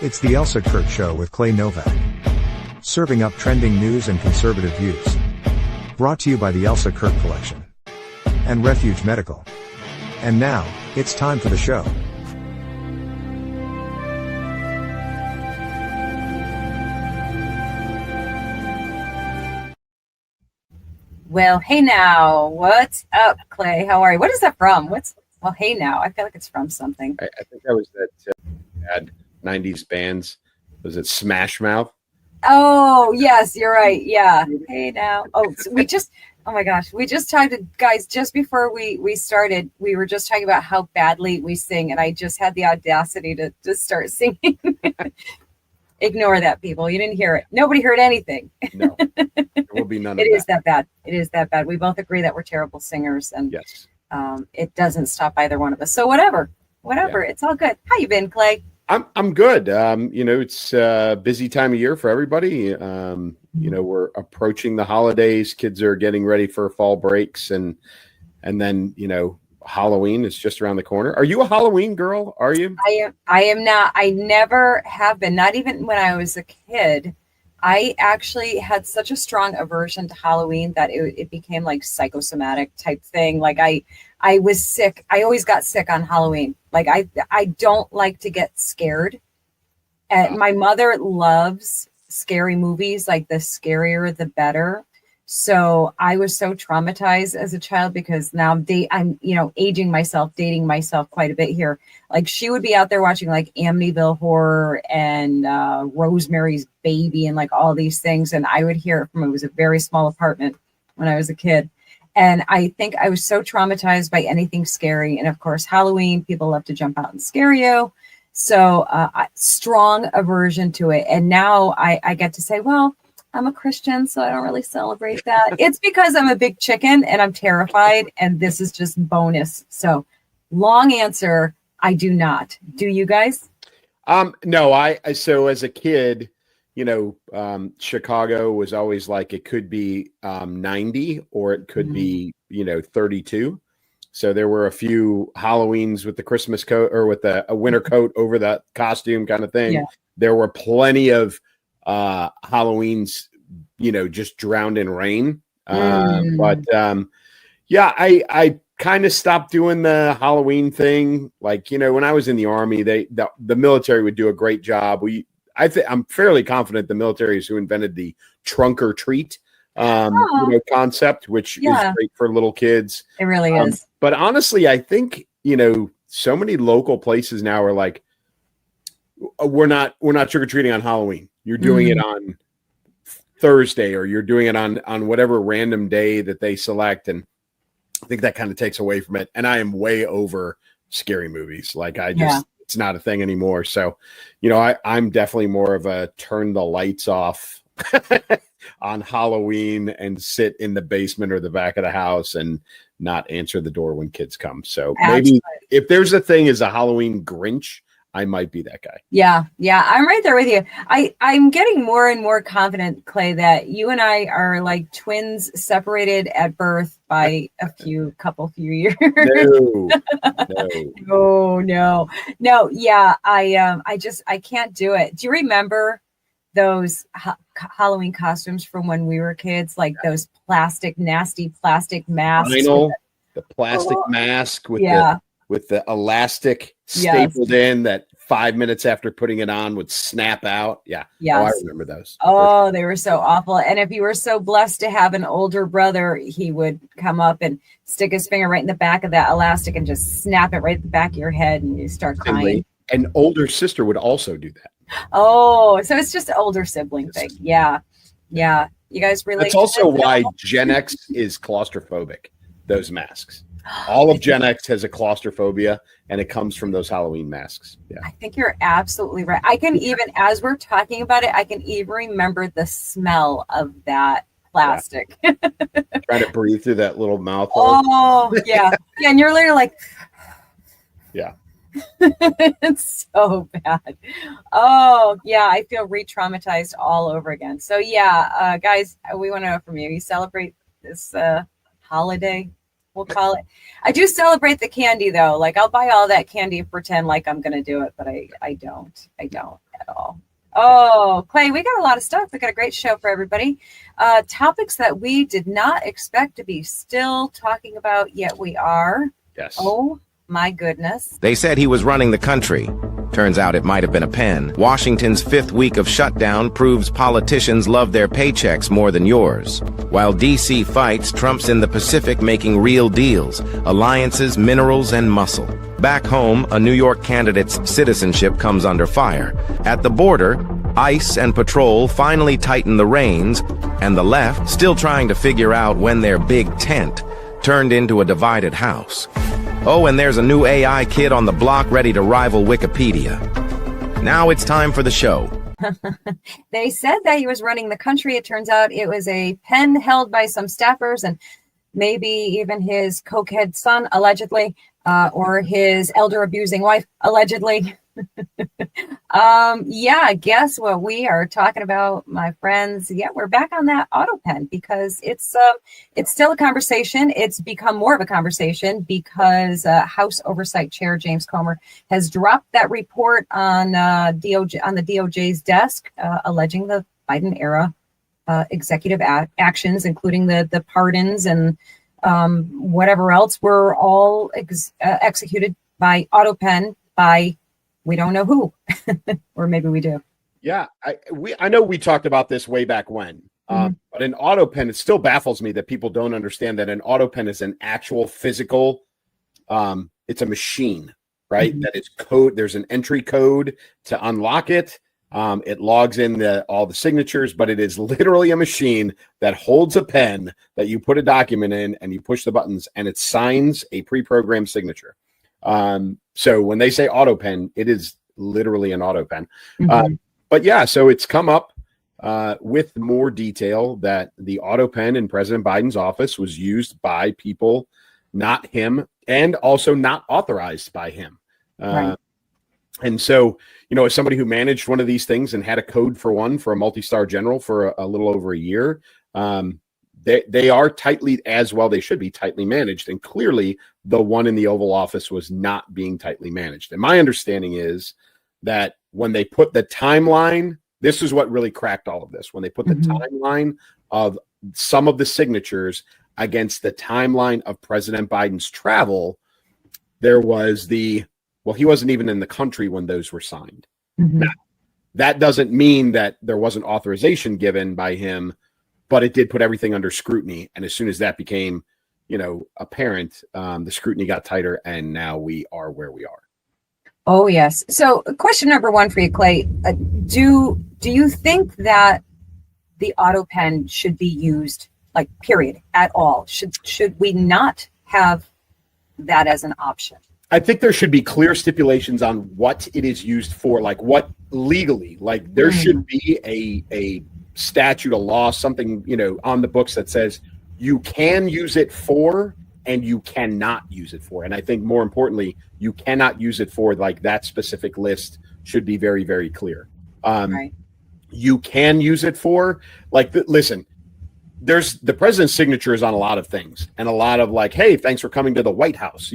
It's the Elsa Kurt Show with Clay Novak. Serving up trending news and conservative views. Brought to you by the Elsa Kurt Collection. And Refuge Medical. And now, it's time for the show. Well, hey now, what's up, Clay? How are you? What is that from? Well, hey now? I feel like it's from something. I think that was that bad 90s bands. Was it Smash Mouth? Oh, yes, you're right. Yeah. Hey now. Oh, so oh my gosh, we just talked to guys just before we started. We were just talking about how badly we sing, and I just had the audacity to start singing. Ignore that, people. You didn't hear it. Nobody heard anything. No, there will be none of that. It is that bad. It is that bad. We both agree that we're terrible singers, and yes, it doesn't stop either one of us. So whatever, yeah. It's all good. How you been, Clay? I'm good. It's a busy time of year for everybody. We're approaching the holidays. Kids are getting ready for fall breaks, and then Halloween is just around the corner. Are you a Halloween girl? Are you? I am not. I never have been. Not even when I was a kid. I actually had such a strong aversion to Halloween that it became like psychosomatic type thing. Like I was sick. I always got sick on Halloween. Like I don't like to get scared. And my mother loves scary movies. Like the scarier, the better. So I was so traumatized as a child because now I'm aging myself, dating myself quite a bit here. Like she would be out there watching like Amityville Horror and Rosemary's Baby and like all these things. And I would hear it from, it was a very small apartment when I was a kid. And I think I was so traumatized by anything scary. And of course, Halloween, people love to jump out and scare you. So strong aversion to it. And now I get to say, well, I'm a Christian, so I don't really celebrate that. It's because I'm a big chicken and I'm terrified, and this is just bonus. So long answer, I do not. Do you guys? No, so as a kid, Chicago was always like, it could be 90 or it could be, 32. So there were a few Halloweens with the Christmas coat or with a winter coat over that costume kind of thing. Yeah. There were plenty of Halloweens, just drowned in rain. But I kind of stopped doing the Halloween thing. Like, when I was in the Army, the military would do a great job. I'm fairly confident the military is who invented the trunk or treat concept, which is great for little kids. It really is. But honestly, I think, so many local places now are like, we're not trick-or-treating on Halloween. You're doing it on Thursday, or you're doing it on whatever random day that they select. And I think that kind of takes away from it. And I am way over scary movies. Like it's not a thing anymore. So, I'm definitely more of a turn the lights off on Halloween and sit in the basement or the back of the house and not answer the door when kids come. So maybe if there's a thing as a Halloween Grinch, I might be that guy. Yeah. I'm right there with you. I'm getting more and more confident, Clay, that you and I are like twins separated at birth by a few years. No. Yeah. I can't do it. Do you remember those Halloween costumes from when we were kids? Like those nasty plastic masks. The plastic mask with the elastic stapled in that 5 minutes after putting it on would snap out. Yeah. Yes. Oh, I remember those. Oh, they were so awful. And if you were so blessed to have an older brother, he would come up and stick his finger right in the back of that elastic and just snap it right at the back of your head, and you start crying. An older sister would also do that. Oh, so it's just an older sibling thing. Yeah. You guys relate. That's also why Gen X is claustrophobic, those masks. All of Gen X has a claustrophobia, and it comes from those Halloween masks. Yeah, I think you're absolutely right. I can even, as we're talking about it, I can even remember the smell of that plastic. Yeah. Trying to breathe through that little mouth hole. Oh, yeah. And you're literally like, yeah. It's so bad. Oh, yeah. I feel re-traumatized all over again. So, guys, we want to know from you. You celebrate this holiday? We'll call it. I do celebrate the candy though. Like I'll buy all that candy and pretend like I'm going to do it, but I don't at all. Oh, Clay, we got a lot of stuff. We got a great show for everybody. Topics that we did not expect to be still talking about, yet we are. Yes. Oh, my goodness. They said he was running the country. Turns out it might have been a pen. Washington's 5th week of shutdown proves politicians love their paychecks more than yours. While D.C. fights, Trump's in the Pacific making real deals, alliances, minerals, and muscle. Back home, a New York candidate's citizenship comes under fire. At the border, ICE and patrol finally tighten the reins, and the left, still trying to figure out when their big tent turned into a divided house. Oh, and there's a new AI kid on the block ready to rival Wikipedia. Now it's time for the show. They said that he was running the country. It turns out it was a pen held by some staffers and maybe even his cokehead son, allegedly, or his elder abusing wife, allegedly. Yeah, guess what we are talking about, my friends? Yeah, we're back on that Autopen because it's still a conversation. It's become more of a conversation because House Oversight Chair James Comer has dropped that report on the DOJ's desk, alleging the Biden era executive actions, including the pardons and whatever else, were all executed by Autopen by we don't know who, or maybe we do. Yeah, I know we talked about this way back when, but an Autopen, it still baffles me that people don't understand that an Autopen is an actual physical, it's a machine, right? That it's code. There's an entry code to unlock it. It logs in all the signatures, but it is literally a machine that holds a pen that you put a document in and you push the buttons and it signs a pre-programmed signature. So when they say Autopen, it is literally an Autopen. But yeah, so it's come up with more detail that the Autopen in President Biden's office was used by people, not him, and also not authorized by him. Right. And so, as somebody who managed one of these things and had a code for one for a multi-star general for a little over a year, they are tightly, as well they should be, tightly managed. And clearly the one in the Oval Office was not being tightly managed. And my understanding is that when they put the timeline, this is what really cracked all of this. When they put the timeline of some of the signatures against the timeline of President Biden's travel, there was he wasn't even in the country when those were signed. Now, that doesn't mean that there wasn't authorization given by him, but it did put everything under scrutiny. And as soon as that became, apparent, the scrutiny got tighter, and now we are where we are. Oh, yes. So question number one for you, Clay. Do you think that the Autopen should be used, like, period, at all? Should we not have that as an option? I think there should be clear stipulations on what it is used for, like what legally, like there should be a statute, a law, something, on the books that says you can use it for and you cannot use it for. And I think more importantly, you cannot use it for, like, that specific list should be very, very clear. Right. You can use it for, like, listen, there's the president's signature is on a lot of things, and a lot of, like, hey, thanks for coming to the White House.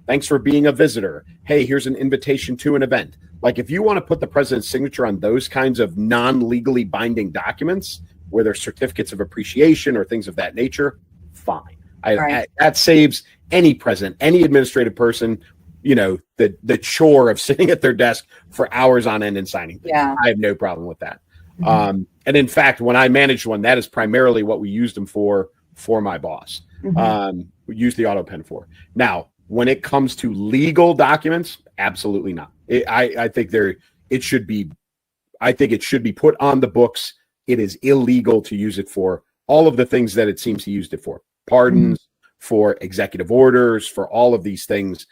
Thanks for being a visitor. Hey, here's an invitation to an event. Like, if you want to put the president's signature on those kinds of non-legally binding documents where there's certificates of appreciation or things of that nature, fine. That saves any president, any administrative person, the chore of sitting at their desk for hours on end and signing things. Yeah. I have no problem with that. And in fact, when I managed one, that is primarily what we used them for my boss. We used the Autopen for. Now, when it comes to legal documents, absolutely not. I think it should be put on the books. It is illegal to use it for all of the things that it seems he used it for. Pardons, for executive orders, for all of these things.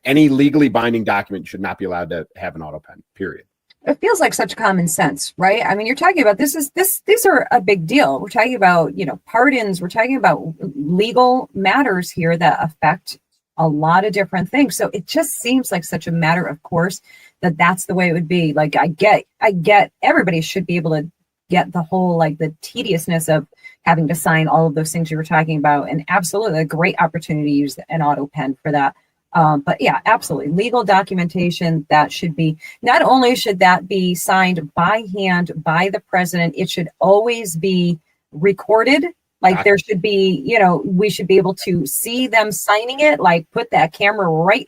Any legally binding document should not be allowed to have an Autopen, period. It feels like such common sense, right? I mean, you're talking about these are a big deal. We're talking about, pardons. We're talking about legal matters here that affect a lot of different things. So it just seems like such a matter of course that that's the way it would be. Like, I get everybody should be able to get the whole, like, the tediousness of having to sign all of those things you were talking about. And absolutely a great opportunity to use an Autopen for that. But yeah, absolutely. Legal documentation, that should be, not only should that be signed by hand by the president, it should always be recorded. Like, there should be, we should be able to see them signing it, like put that camera right,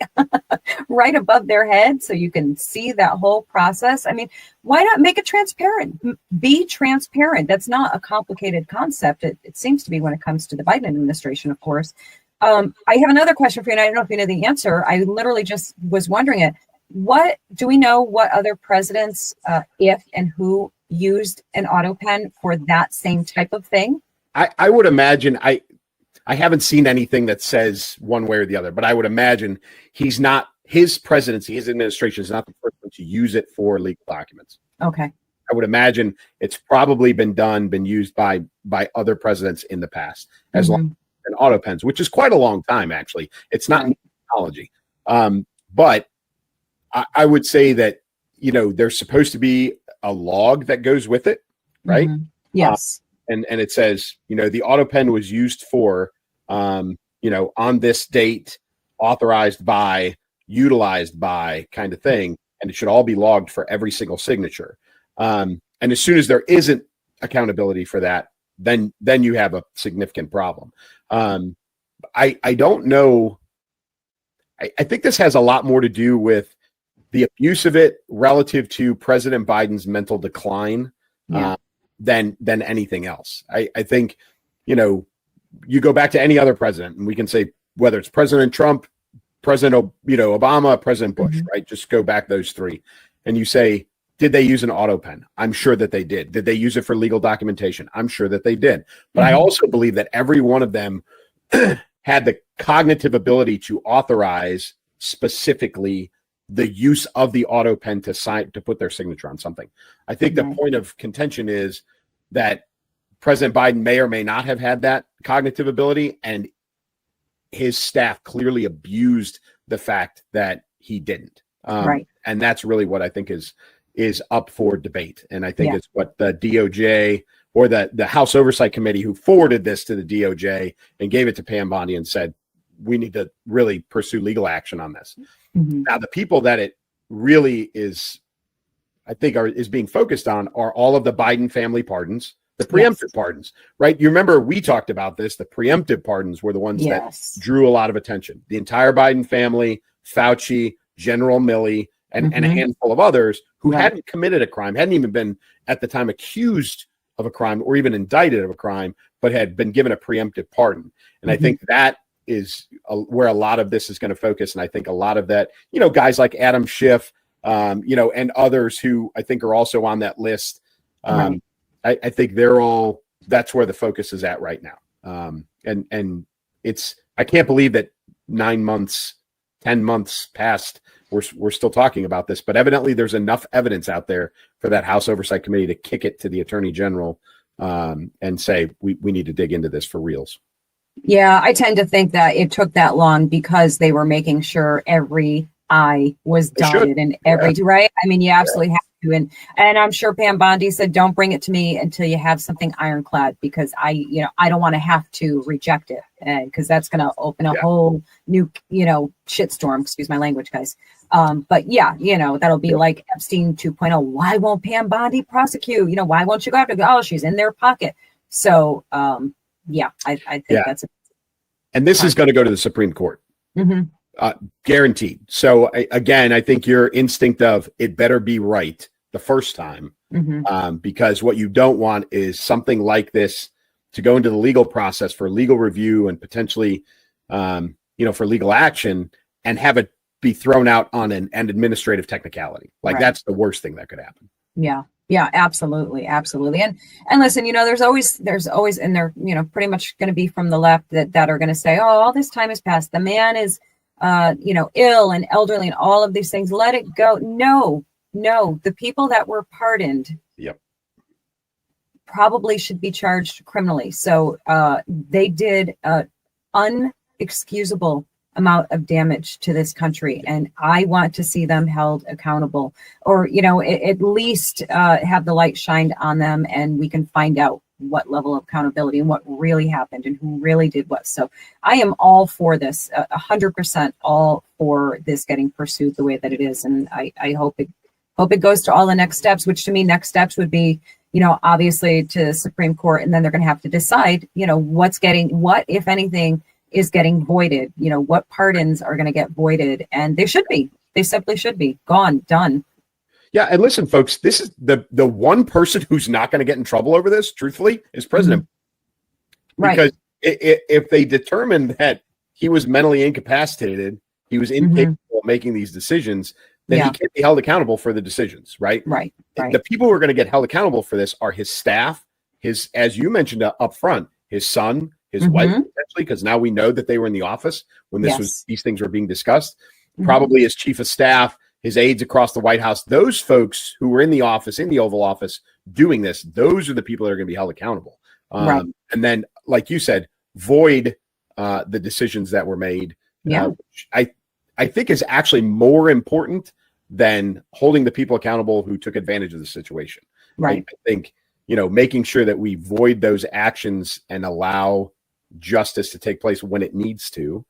right above their head so you can see that whole process. I mean, why not make it transparent? Be transparent. That's not a complicated concept. It seems to be when it comes to the Biden administration, of course. I have another question for you, and I don't know if you know the answer. I literally just was wondering it. What do we know what other presidents, if and who used an Autopen for that same type of thing? I would imagine, I haven't seen anything that says one way or the other, but I would imagine his presidency, his administration is not the first one to use it for legal documents. Okay. I would imagine it's probably been used by other presidents in the past, as long as Autopens, which is quite a long time, actually. It's not new technology. But I would say that, there's supposed to be a log that goes with it, right? Yes. And it says, the Autopen was used for, on this date, authorized by, utilized by, kind of thing. And it should all be logged for every single signature. And as soon as there isn't accountability for that, then you have a significant problem. I don't know. I think this has a lot more to do with the abuse of it relative to President Biden's mental decline. Than anything else. I think, you go back to any other president, and we can say whether it's President Trump, President, Obama, President Bush, right? Just go back those three, and you say, did they use an Autopen? I'm sure that they did. Did they use it for legal documentation? I'm sure that they did. But I also believe that every one of them had the cognitive ability to authorize specifically the use of the Autopen to put their signature on something. I think the point of contention is that President Biden may or may not have had that cognitive ability, and his staff clearly abused the fact that he didn't. Right. And that's really what I think is up for debate. And I think it's what the DOJ or the House Oversight Committee, who forwarded this to the DOJ and gave it to Pam Bondi and said, we need to really pursue legal action on this. Now, the people that it really is, I think, is being focused on are all of the Biden family pardons, the preemptive pardons, right? You remember we talked about this. The preemptive pardons were the ones that drew a lot of attention. The entire Biden family, Fauci, General Milley, and a handful of others who hadn't committed a crime, hadn't even been at the time accused of a crime or even indicted of a crime, but had been given a preemptive pardon. And I think that is where a lot of this is going to focus. And I think a lot of that, guys like Adam Schiff, and others who I think are also on that list. I think that's where the focus is at right now. And I can't believe that 9 months, 10 months past, we're still talking about this, but evidently there's enough evidence out there for that House Oversight Committee to kick it to the Attorney General and say, we need to dig into this for reals. Yeah, I tend to think that it took that long because they were making sure every I was dotted and every right. I mean, you absolutely have to, and I'm sure Pam Bondi said, "Don't bring it to me until you have something ironclad," because I don't want to have to reject it, and because that's going to open a whole new shitstorm. Excuse my language, guys. But that'll be like Epstein 2.0. Why won't Pam Bondi prosecute? Why won't you go after? Oh, she's in their pocket. So I think that's it. And this is going to go to the Supreme Court. Guaranteed. So again, I think your instinct of it better be right the first time, because what you don't want is something like this to go into the legal process for legal review and potentially, for legal action, and have it be thrown out on an administrative technicality. That's the worst thing that could happen. Yeah, absolutely. And listen, there's always, and they're, pretty much going to be from the left that are going to say, oh, all this time has passed. The man is, ill and elderly and all of these things. Let it go. No, the people that were pardoned probably should be charged criminally. So they did unexcusable amount of damage to this country, and I want to see them held accountable, or at least have the light shined on them, and we can find out what level of accountability and what really happened and who really did what. So I am all for this, 100% all for this getting pursued the way that it is, and I hope it goes to all the next steps, which to me next steps would be, obviously to the Supreme Court, and then they're going to have to decide, what, if anything, is getting voided, what pardons are going to get voided, and they simply should be gone, done. Yeah, and listen, folks, this is the one person who's not going to get in trouble over this, truthfully, is President. Right. Because if they determine that he was mentally incapacitated, he was incapable of making these decisions, then he can't be held accountable for the decisions, right? Right. The people who are going to get held accountable for this are his staff, as you mentioned up front, his son, his wife, potentially, because now we know that they were in the office when these things were being discussed. Probably his chief of staff, his aides across the White House, those folks who were in the office, in the Oval Office doing this, those are the people that are going to be held accountable. And then, like you said, void the decisions that were made, which I think is actually more important than holding the people accountable who took advantage of the situation. Right. I think, making sure that we void those actions and allow justice to take place when it needs to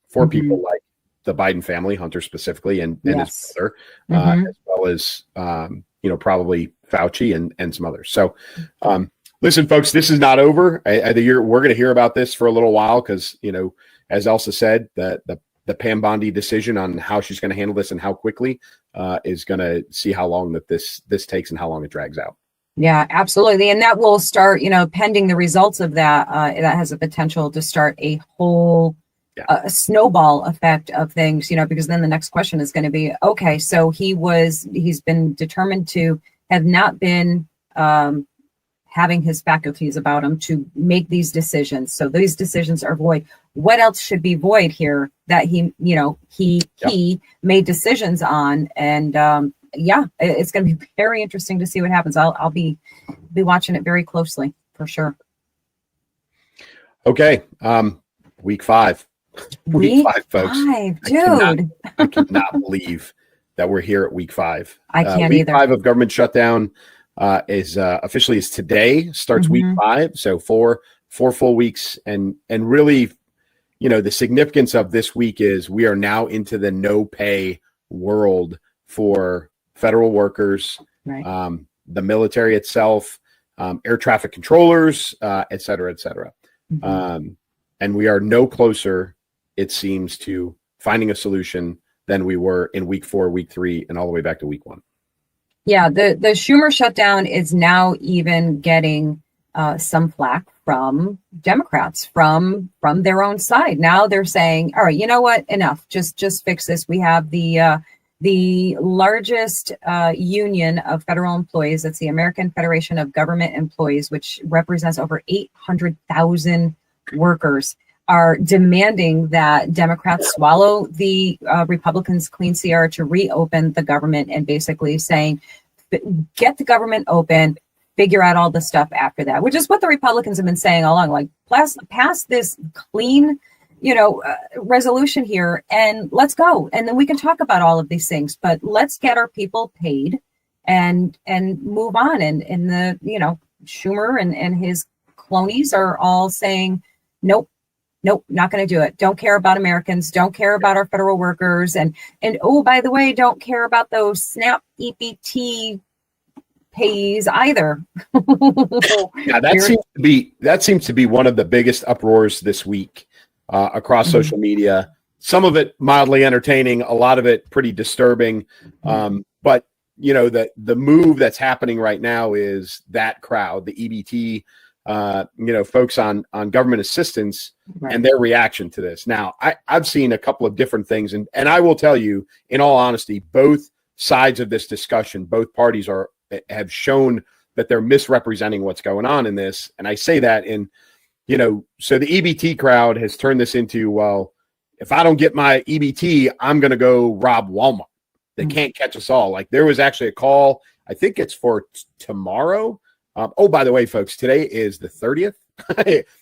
for people like the Biden family, Hunter specifically, and his brother, as well as, probably Fauci and some others. So, listen, folks, this is not over. We're going to hear about this for a little while because, as Elsa said, the Pam Bondi decision on how she's going to handle this and how quickly is going to see how long that this takes and how long it drags out. Yeah, absolutely. And that will start, pending the results of that, that has a potential to start a whole a snowball effect of things, because then the next question is going to be, okay, so he's been determined to have not been having his faculties about him to make these decisions. So these decisions are void. What else should be void here that he made decisions on? And it's going to be very interesting to see what happens. I'll be watching it very closely for sure. Okay. Week 5. Week 5, folks. Dude. I cannot believe that we're here at week 5. I can't week either. 5 of government shutdown is officially today, starts week 5. So four full weeks. And really, the significance of this week is we are now into the no pay world for federal workers, the military itself, air traffic controllers, et cetera, et cetera. And we are no closer, it seems, to finding a solution than we were in week 4, week 3, and all the way back to week 1. Yeah, the Schumer shutdown is now even getting some flack from Democrats, from their own side. Now they're saying, all right, you know what, enough, just fix this. We have the largest union of federal employees. That's the American Federation of Government Employees, which represents over 800,000 workers, are demanding that Democrats swallow the Republicans' clean CR to reopen the government, and basically saying, get the government open, figure out all the stuff after that, which is what the Republicans have been saying all along, like pass this clean, resolution here and let's go. And then we can talk about all of these things, but let's get our people paid and move on. And Schumer and his cronies are all saying, nope, not going to do it. Don't care about Americans. Don't care about our federal workers. And oh, by the way, don't care about those SNAP EBT pays either. Yeah, that seems to be one of the biggest uproars this week across social media. Some of it mildly entertaining, a lot of it pretty disturbing. But the move that's happening right now is that crowd, the EBT, folks on government assistance, and their reaction to this. Now, I've seen a couple of different things, and I will tell you, in all honesty, both sides of this discussion, both parties have shown that they're misrepresenting what's going on in this. And I say that so the EBT crowd has turned this into, well, if I don't get my EBT, I'm going to go rob Walmart. They can't catch us all. Like, there was actually a call, I think it's for tomorrow. By the way, folks, today is the 30th.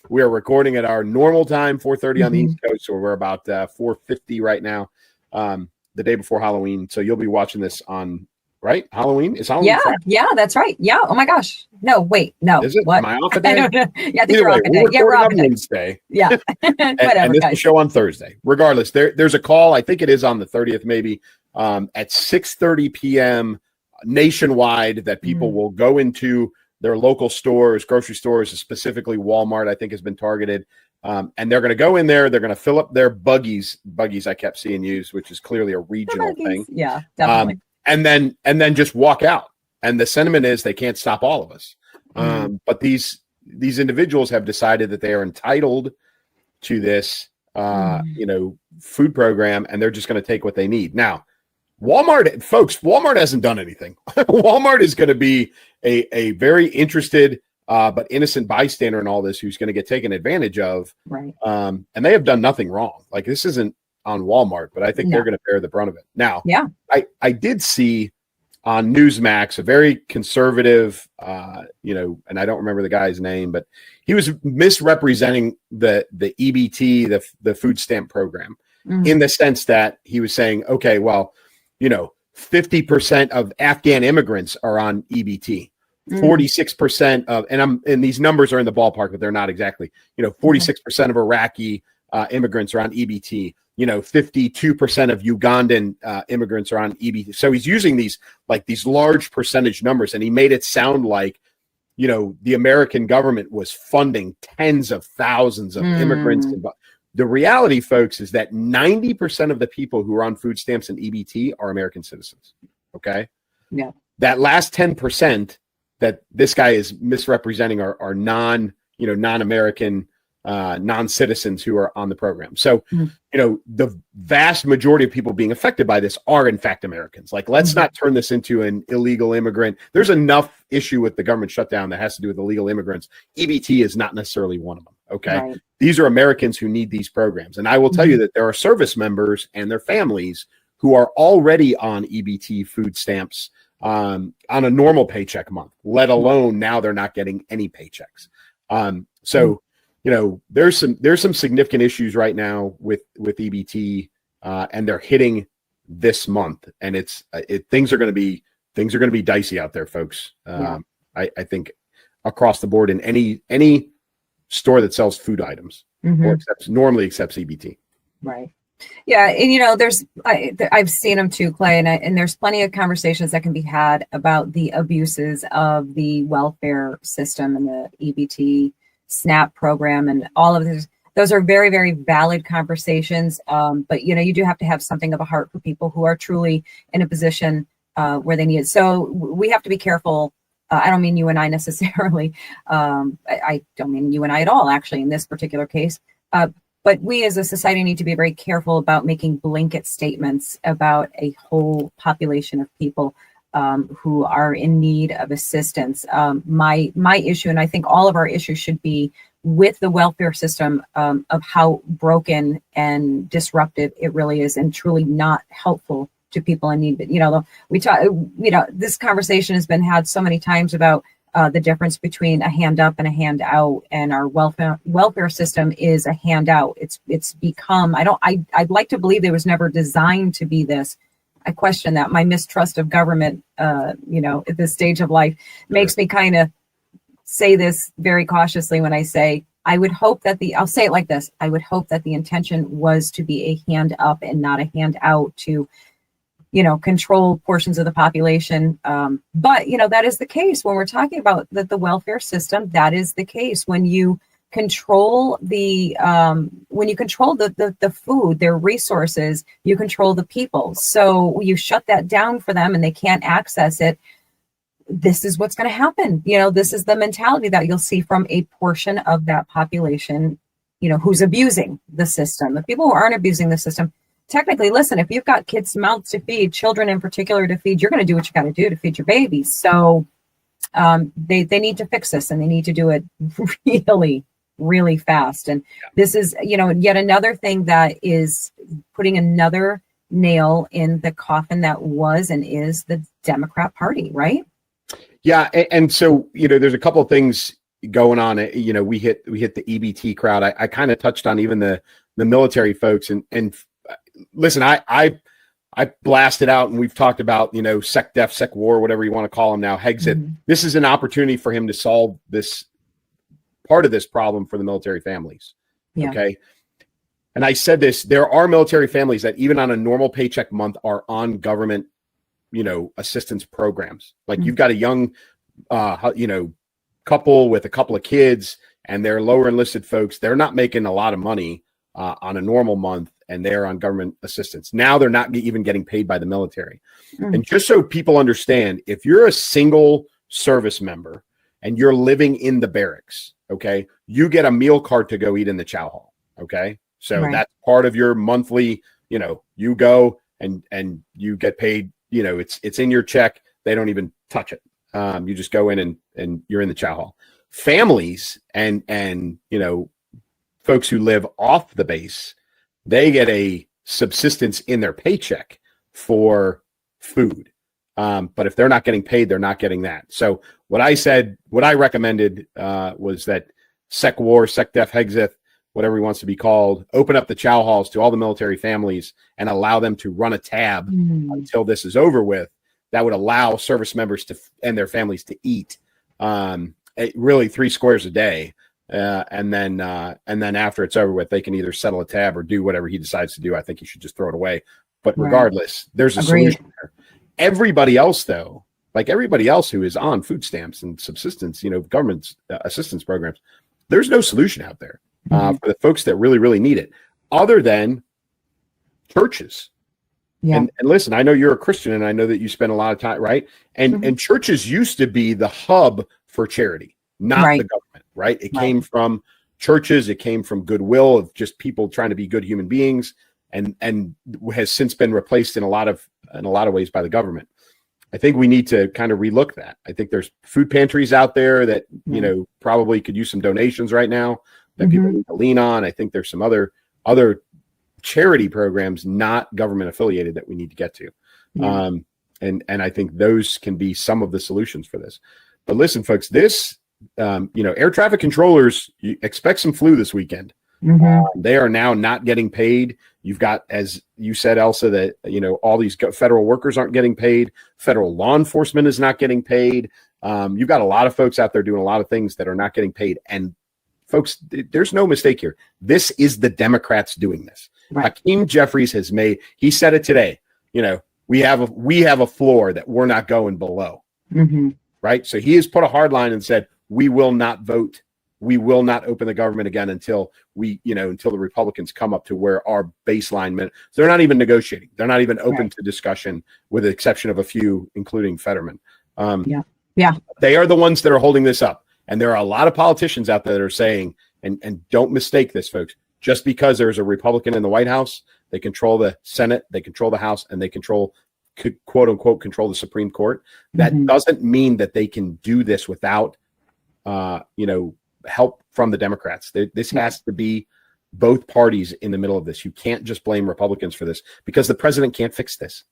We are recording at our normal time, 4:30 on the East Coast, so we're about 4:50 right now, the day before Halloween. So you'll be watching this on, right? Halloween? Is Halloween Friday? Yeah, that's right. Yeah. Oh my gosh. No, wait, no. Is it? What? Am I off a I day? don't know. Yeah, I think Either you're way, off a we're day. Yeah, we're recording off a on day. Wednesday. Yeah. Whatever, and this will guys. show on Thursday. Regardless, there's a call. I think it is on the 30th, maybe, at 6:30 p.m. nationwide that people will go into their local stores, grocery stores, specifically Walmart, I think has been targeted. And they're going to go in there. They're going to fill up their buggies I kept seeing used, which is clearly a regional thing. Yeah, definitely. And then just walk out. And the sentiment is they can't stop all of us. But these individuals have decided that they are entitled to this, food program, and they're just going to take what they need. Now, Walmart hasn't done anything. Walmart is going to be a very interested but innocent bystander in all this who's going to get taken advantage of. Right. And they have done nothing wrong. Like, this isn't on Walmart, but I think they're going to bear the brunt of it. Now, I did see on Newsmax a very conservative, and I don't remember the guy's name, but he was misrepresenting the EBT, the food stamp program, in the sense that he was saying, okay, well, 50% of Afghan immigrants are on EBT. 46% of, and these numbers are in the ballpark, but they're not exactly, 46% of Iraqi immigrants are on EBT. 52% of Ugandan immigrants are on EBT. So he's using these large percentage numbers, and he made it sound like, the American government was funding tens of thousands of immigrants. The reality, folks, is that 90% of the people who are on food stamps and EBT are American citizens. Okay. Yeah. That last 10% that this guy is misrepresenting are non-American, non-citizens who are on the program. So, the vast majority of people being affected by this are in fact Americans. Like, let's not turn this into an illegal immigrant. There's enough issue with the government shutdown that has to do with illegal immigrants. EBT is not necessarily one of them. Okay. Right. These are Americans who need these programs. And I will tell you that there are service members and their families who are already on EBT food stamps on a normal paycheck month, let alone now they're not getting any paychecks. So there's some significant issues right now with EBT, and they're hitting this month, and things are going to be dicey out there, folks. I think across the board in any store that sells food items or normally accepts EBT. Right. Yeah, and I've seen them too, Clay, and there's plenty of conversations that can be had about the abuses of the welfare system and the EBT SNAP program and all of this. Those are very, very valid conversations. But you do have to have something of a heart for people who are truly in a position where they need it. So we have to be careful. I don't mean you and I necessarily. I don't mean you and I at all, actually, in this particular case. But we as a society need to be very careful about making blanket statements about a whole population of people who are in need of assistance. My issue, and I think all of our issues should be with the welfare system of how broken and disruptive it really is, and truly not helpful to people in need. But we talk. This conversation has been had so many times about the difference between a hand up and a hand out, and our welfare system is a handout. It's become. I'd like to believe it was never designed to be this. I question that. My mistrust of government, at this stage of life, makes me kind of say this very cautiously when I say I would hope that I'll say it like this. I would hope that the intention was to be a hand up and not a hand out to, control portions of the population. But that is the case when we're talking about the welfare system. That is the case when you control the food, their resources, you control the people. So you shut that down for them and they can't access it. This is what's going to happen. This is the mentality that you'll see from a portion of that population, who's abusing the system. The people who aren't abusing the system, technically, listen, if you've got kids' mouths to feed, children in particular to feed, you're going to do what you got to do to feed your baby. So they need to fix this, and they need to do it really, really fast. And this is, yet another thing that is putting another nail in the coffin that was and is the Democrat Party, right? Yeah. And so, there's a couple of things going on. We hit the EBT crowd. I kind of touched on even the military folks, and listen, I blasted out, and we've talked about, sec def, sec war, whatever you want to call him now, Hexit. This is an opportunity for him to solve this part of this problem for the military families. Yeah. Okay. And I said this, there are military families that even on a normal paycheck month are on government, assistance programs. Like you've got a young, couple with a couple of kids, and they're lower enlisted folks. They're not making a lot of money on a normal month, and they're on government assistance. Now they're not even getting paid by the military. And just so people understand, if you're a single service member and you're living in the barracks, okay, you get a meal card to go eat in the chow hall. Okay. So that's part of your monthly, you go and you get paid, it's in your check. They don't even touch it. You just go in and you're in the chow hall. Families and folks who live off the base, they get a subsistence in their paycheck for food. But if they're not getting paid, they're not getting that. So what I recommended was that sec war, sec def, hexith, whatever he wants to be called, open up the chow halls to all the military families and allow them to run a tab until this is over with. That would allow service members and their families to eat really 3 squares a day. And then after it's over with, they can either settle a tab or do whatever he decides to do. I think he should just throw it away. But regardless, there's a solution there. Everybody else, though, like everybody else who is on food stamps and subsistence, government assistance programs, there's no solution out there for the folks that really, really need it, other than churches. Yeah. And listen, I know you're a Christian, and I know that you spend a lot of time, right? And churches used to be the hub for charity, not the government, right? It came from churches, it came from goodwill of just people trying to be good human beings, and has since been replaced in a lot of ways by the government. I think we need to kind of relook that. I think there's food pantries out there that probably could use some donations right now that people need to lean on. I think there's some other charity programs, not government affiliated, that we need to get to. And I think those can be some of the solutions for this. But listen, folks, this, air traffic controllers, you expect some flu this weekend. They are now not getting paid. You've got, as you said, Elsa, that, all these federal workers aren't getting paid. Federal law enforcement is not getting paid. You've got a lot of folks out there doing a lot of things that are not getting paid. And folks, there's no mistake here. This is the Democrats doing this. Hakeem Jeffries he said it today, we have a floor that we're not going below. Right. So he has put a hard line and said, we will not vote. We will not open the government again until until the Republicans come up to where our baseline So they're not even negotiating. They're not even open to discussion, with the exception of a few, including Fetterman. They are the ones that are holding this up. And there are a lot of politicians out there that are saying, and don't mistake this, folks, just because there's a Republican in the White House, they control the Senate, they control the House, and they control, quote unquote, control the Supreme Court. That doesn't mean that they can do this without, help from the Democrats. This has to be both parties in the middle of this. You can't just blame Republicans for this, because the president can't fix this.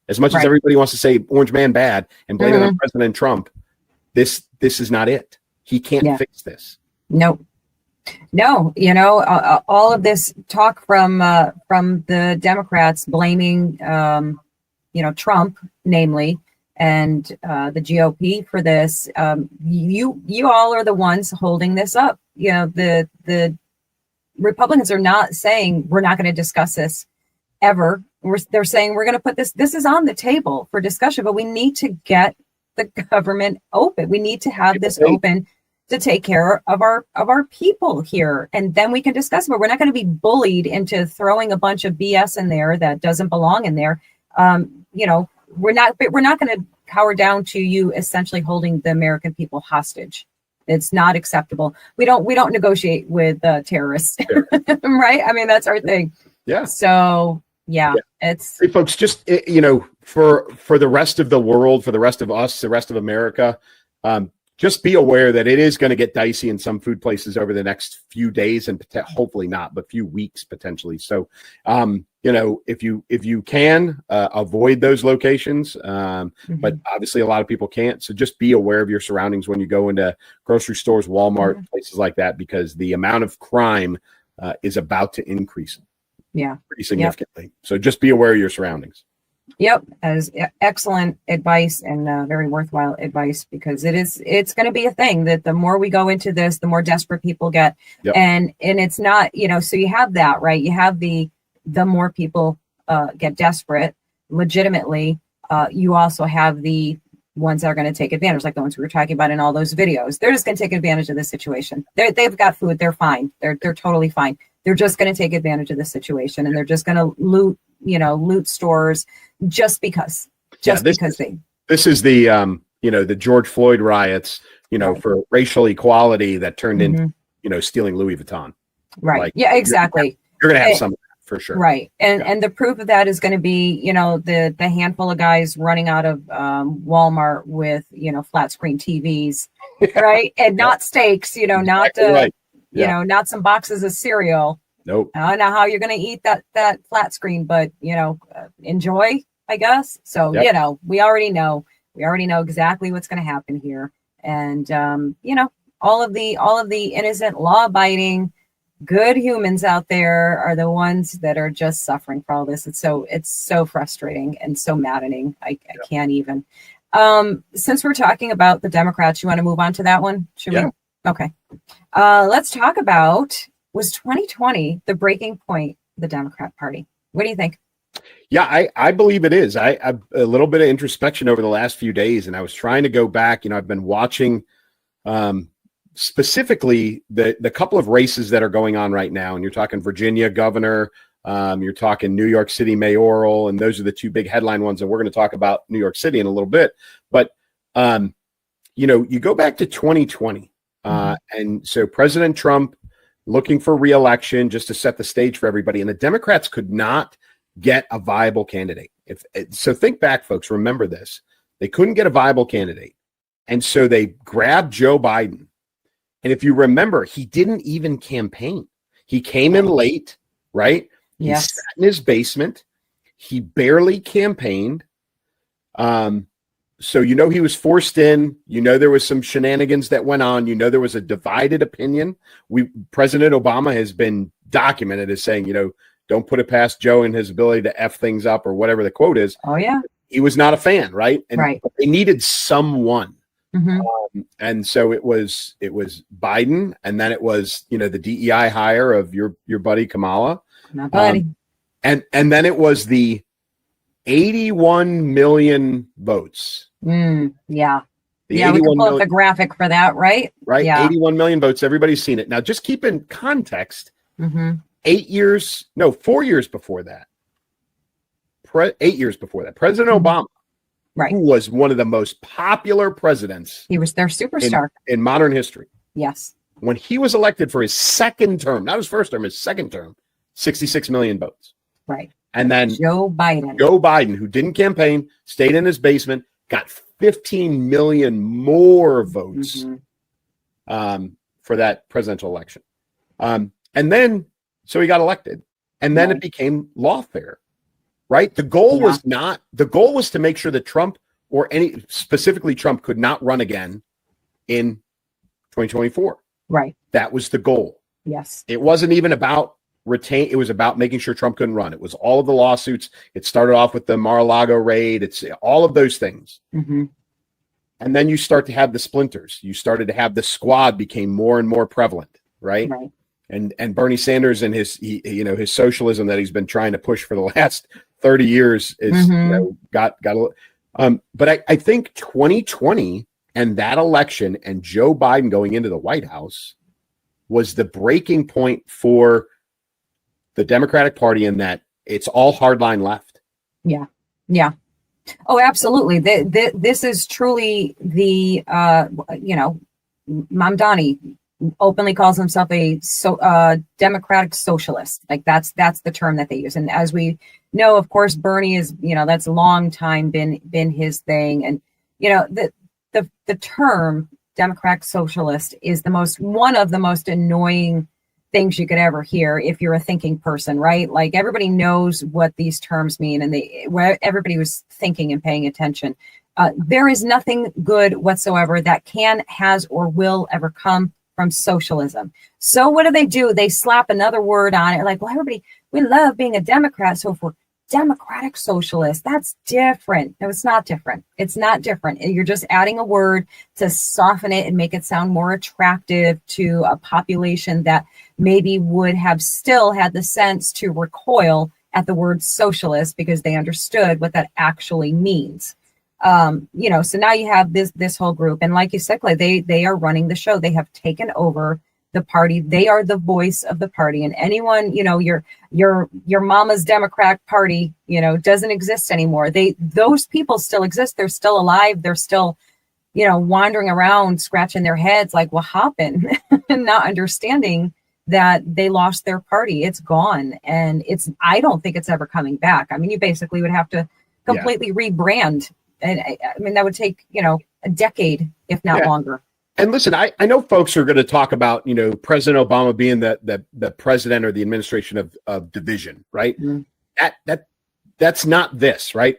As much as everybody wants to say Orange Man bad and blame it on President Trump, this is not it. He can't fix this. No, all of this talk from the Democrats blaming, Trump, namely, and the GOP for this. You all are the ones holding this up. The Republicans are not saying we're not going to discuss this ever. They're saying we're going to put this is on the table for discussion, but we need to get the government open. We need to have this open to take care of our people here, and then we can discuss it. But we're not going to be bullied into throwing a bunch of BS in there that doesn't belong in there. We're not going to cower down to you essentially holding the American people hostage. It's not acceptable. We don't negotiate with terrorists, right? I mean, that's our thing. Yeah. So it's. Hey, folks, just for the rest of the world, for the rest of us, the rest of America, just be aware that it is going to get dicey in some food places over the next few days, and hopefully not, but few weeks potentially. So, if you can avoid those locations, but obviously a lot of people can't. So just be aware of your surroundings when you go into grocery stores, Walmart, places like that, because the amount of crime is about to increase. Yeah, pretty significantly. Yep. So just be aware of your surroundings. Yep, as excellent advice and very worthwhile advice, because it's going to be a thing that the more we go into this, the more desperate people get. Yep. And it's not, so you have that, right? You have the more people get desperate legitimately. You also have the ones that are going to take advantage, like the ones we were talking about in all those videos. They're just going to take advantage of this situation. They've got food. They're fine. They're totally fine. They're just going to take advantage of the situation, and they're just going to loot stores just because this is the the George Floyd riots, right, for racial equality that turned into stealing Louis Vuitton. Right. Like, yeah, exactly. You're going to have some of that for sure. Right. And the proof of that is going to be, the handful of guys running out of Walmart with, flat screen TVs, right? And not steaks, Exactly right. not some boxes of cereal. Nope. I don't know how you're going to eat that flat screen, but enjoy, I guess. So, yep. we already know exactly what's going to happen here. And, all of the innocent, law abiding, good humans out there are the ones that are just suffering for all this. It's so frustrating and so maddening. I can't even. Since we're talking about the Democrats, you want to move on to that one? Should we? Okay. Let's talk about, was 2020 the breaking point of the Democrat Party? What do you think? Yeah, I believe it is. I a little bit of introspection over the last few days, and I was trying to go back. I've been watching specifically the couple of races that are going on right now, and you're talking Virginia governor, you're talking New York City mayoral, and those are the two big headline ones, and we're going to talk about New York City in a little bit. But you go back to 2020, and so President Trump looking for re-election just to set the stage for everybody, and the Democrats could not get a viable candidate. So think back, folks, remember this. They couldn't get a viable candidate, and so they grabbed Joe Biden. And if you remember, he didn't even campaign. He came in late, right? Yes. He sat in his basement. He barely campaigned. So he was forced in. There was some shenanigans that went on. There was a divided opinion. President Obama has been documented as saying, don't put it past Joe and his ability to F things up, or whatever the quote is. Oh, yeah. He was not a fan, right? And right. They needed someone. And so it was Biden, and then it was the DEI hire of your buddy Kamala, my buddy, and then it was the 81 million votes. Yeah, the we can pull up the graphic for that, right? Right, yeah. 81 million votes. Everybody's seen it. Now, just keep in context. 4 years before that. 8 years before that, President Obama. Right. Who was one of the most popular presidents. He was their superstar in modern history. Yes. When he was elected for his second term, not his first term, his second term, 66 million votes. Right. And then Joe Biden, who didn't campaign, stayed in his basement, got 15 million more votes for that presidential election. And then, so he got elected. And then it became lawfare. Right. The goal was to make sure that Trump, or specifically Trump, could not run again in 2024. Right. That was the goal. Yes. It wasn't even about it was about making sure Trump couldn't run. It was all of the lawsuits. It started off with the Mar-a-Lago raid. It's all of those things. And then you start to have the splinters. You started to have the squad became more and more prevalent. Right. And Bernie Sanders and his socialism that he's been trying to push for the last 30 years is got a but I think 2020 and that election and Joe Biden going into the White House was the breaking point for the Democratic Party, in that it's all hardline left. Yeah. Oh, absolutely. This is truly the Mamdani openly calls himself a democratic socialist. Like that's the term that they use. And as we know, of course, Bernie is, that's a long time been his thing. And, the term Democratic Socialist is one of the most annoying things you could ever hear if you're a thinking person, right? Like everybody knows what these terms mean, and everybody was thinking and paying attention. There is nothing good whatsoever that can, has, or will ever come from socialism. So what do? They slap another word on it, like, well, everybody, we love being a Democrat, so if we're Democratic Socialist, that's different. No, it's not different. It's not different. You're just adding a word to soften it and make it sound more attractive to a population that maybe would have still had the sense to recoil at the word socialist because they understood what that actually means. So now you have this whole group, and like you said, Clay, they are running the show. They have taken over the party. They are the voice of the party, and anyone, your mama's Democratic Party, doesn't exist anymore. Those people still exist. They're still alive. They're still, wandering around, scratching their heads like, what happened? And not understanding that they lost their party. It's gone. And I don't think it's ever coming back. I mean, you basically would have to completely rebrand. And I mean, that would take, a decade, if not longer. And listen, I know folks are going to talk about, President Obama being the president or the administration of division, right? Mm-hmm. That's not this, right?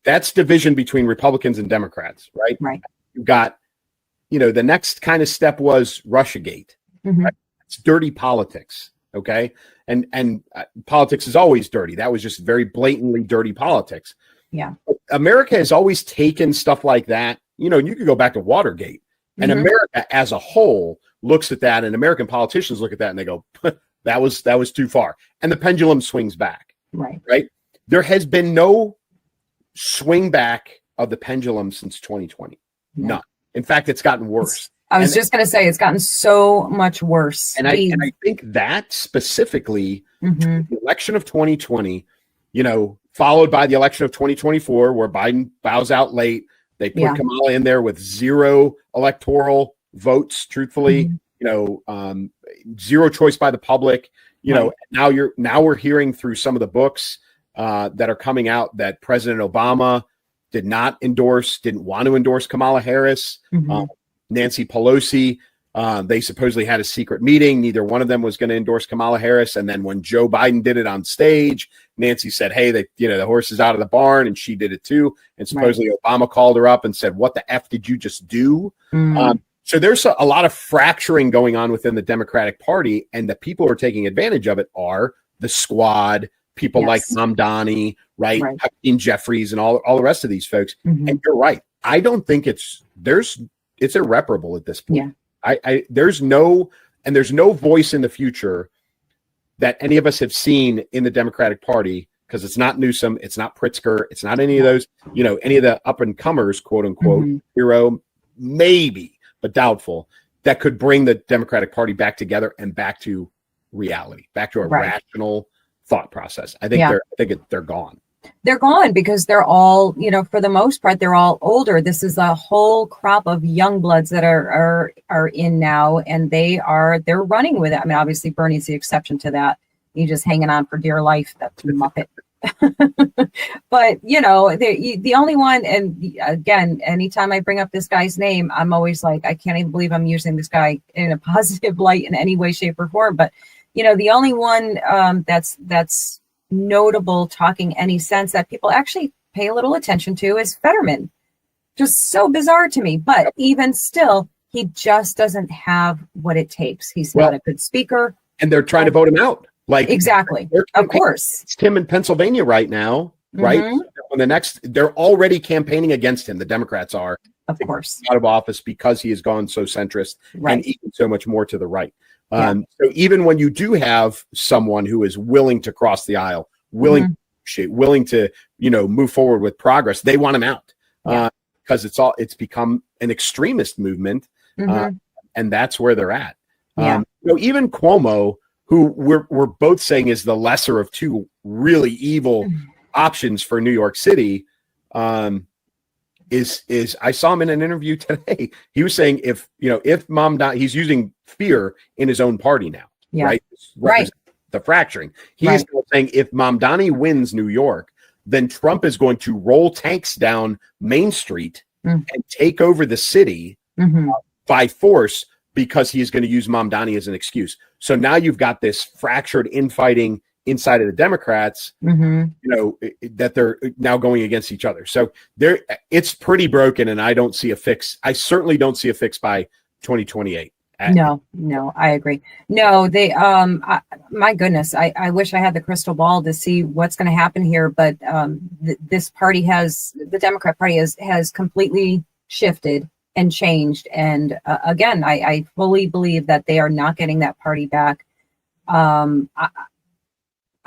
That's division between Republicans and Democrats, right? Right. You've got, the next kind of step was Russiagate. Mm-hmm. Right? It's dirty politics, okay? And politics is always dirty. That was just very blatantly dirty politics. Yeah. America has always taken stuff like that. You could go back to Watergate. And America as a whole looks at that, and American politicians look at that and they go, that was too far. And the pendulum swings back. Right. Right. There has been no swing back of the pendulum since 2020. Yeah. None. In fact, it's gotten worse. I was just going to say, it's gotten so much worse. And I think that specifically, the election of 2020, followed by the election of 2024, where Biden bows out late. They put Kamala in there with 0 electoral votes, truthfully, zero choice by the public. Now we're hearing through some of the books that are coming out that President Obama didn't want to endorse Kamala Harris. Nancy Pelosi, they supposedly had a secret meeting. Neither one of them was going to endorse Kamala Harris. And then when Joe Biden did it on stage, Nancy said, hey, the horse is out of the barn, and she did it too. And supposedly Obama called her up and said, what the F did you just do? So there's a lot of fracturing going on within the Democratic Party, and the people who are taking advantage of it are the squad, people like Mamdani, right? Hakeem Jeffries and all the rest of these folks. And you're right. I don't think it's irreparable at this point. There's no voice in the future that any of us have seen in the Democratic Party, because it's not Newsom, it's not Pritzker, it's not any of those, any of the up and comers, quote unquote, hero, maybe, but doubtful, that could bring the Democratic Party back together and back to reality, back to a rational thought process. I think they're gone. They're gone because they're all, for the most part, they're all older. This is a whole crop of young bloods that are in now, and they're running with it. I mean, obviously Bernie's the exception to that. He's just hanging on for dear life, that Muppet. But, the only one, and again, anytime I bring up this guy's name, I'm always like, I can't even believe I'm using this guy in a positive light in any way, shape, or form. But, the only one that's notable, talking any sense, that people actually pay a little attention to is Fetterman. Just so bizarre to me, but even still, he just doesn't have what it takes. He's not a good speaker, and they're trying to vote him out. Like, exactly, of course, it's him in Pennsylvania right now, right? On they're already campaigning against him. The Democrats are, of course, out of office because he has gone so centrist and even so much more to the right. So even when you do have someone who is willing to cross the aisle, willing to, move forward with progress, they want him out because it's become an extremist movement. And that's where they're at. Even Cuomo, who we're both saying is the lesser of two really evil options for New York City, is I saw him in an interview today. He was saying if he's using fear in his own party now, right? The fracturing. He's saying if Mamdani wins New York, then Trump is going to roll tanks down Main Street and take over the city Mhm. by force because he is going to use Mamdani as an excuse. So now you've got this fractured infighting inside of the Democrats, Mhm. that they're now going against each other. So it's pretty broken, and I don't see a fix. I certainly don't see a fix by 2028. No, I agree. No, my goodness, I wish I had the crystal ball to see what's going to happen here, but this party the Democrat Party has completely shifted and changed. And again, I fully believe that they are not getting that party back.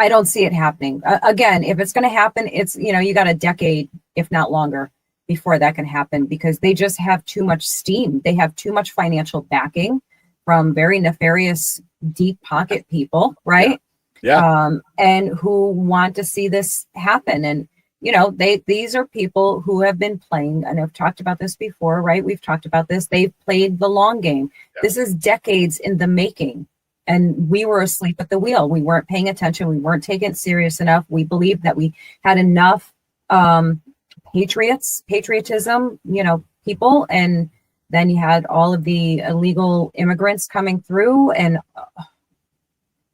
I don't see it happening. Again, if it's going to happen, it's, you got a decade, if not longer, before that can happen, because they just have too much steam. They have too much financial backing from very nefarious, deep pocket people, right? Yeah. And who want to see this happen. And, these are people who have been playing, and I've talked about this before, right? We've talked about this. They've played the long game. Yeah. This is decades in the making. And we were asleep at the wheel. We weren't paying attention. We weren't taking it serious enough. We believed that we had enough patriotism, people. And then you had all of the illegal immigrants coming through. And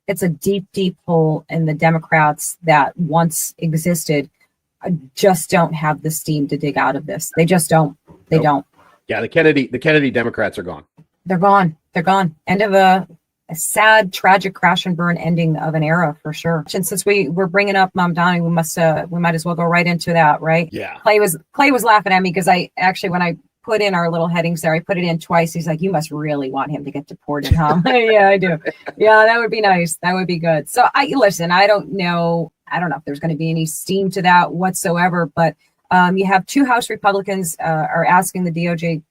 it's a deep, deep hole in the Democrats that once existed just don't have the steam to dig out of this. They just don't. They don't. Yeah, the Kennedy Democrats are gone. They're gone. They're gone. End of a sad, tragic crash and burn ending of an era for sure. And since we're bringing up Mamdani, we might as well go right into that, right? Yeah. Clay was laughing at me because I actually, when I put in our little headings there, I put it in twice. He's like, "You must really want him to get deported, huh?" Yeah, I do. Yeah, that would be nice. That would be good. So listen. I don't know if there's going to be any steam to that whatsoever. But you have two House Republicans are asking the DOJ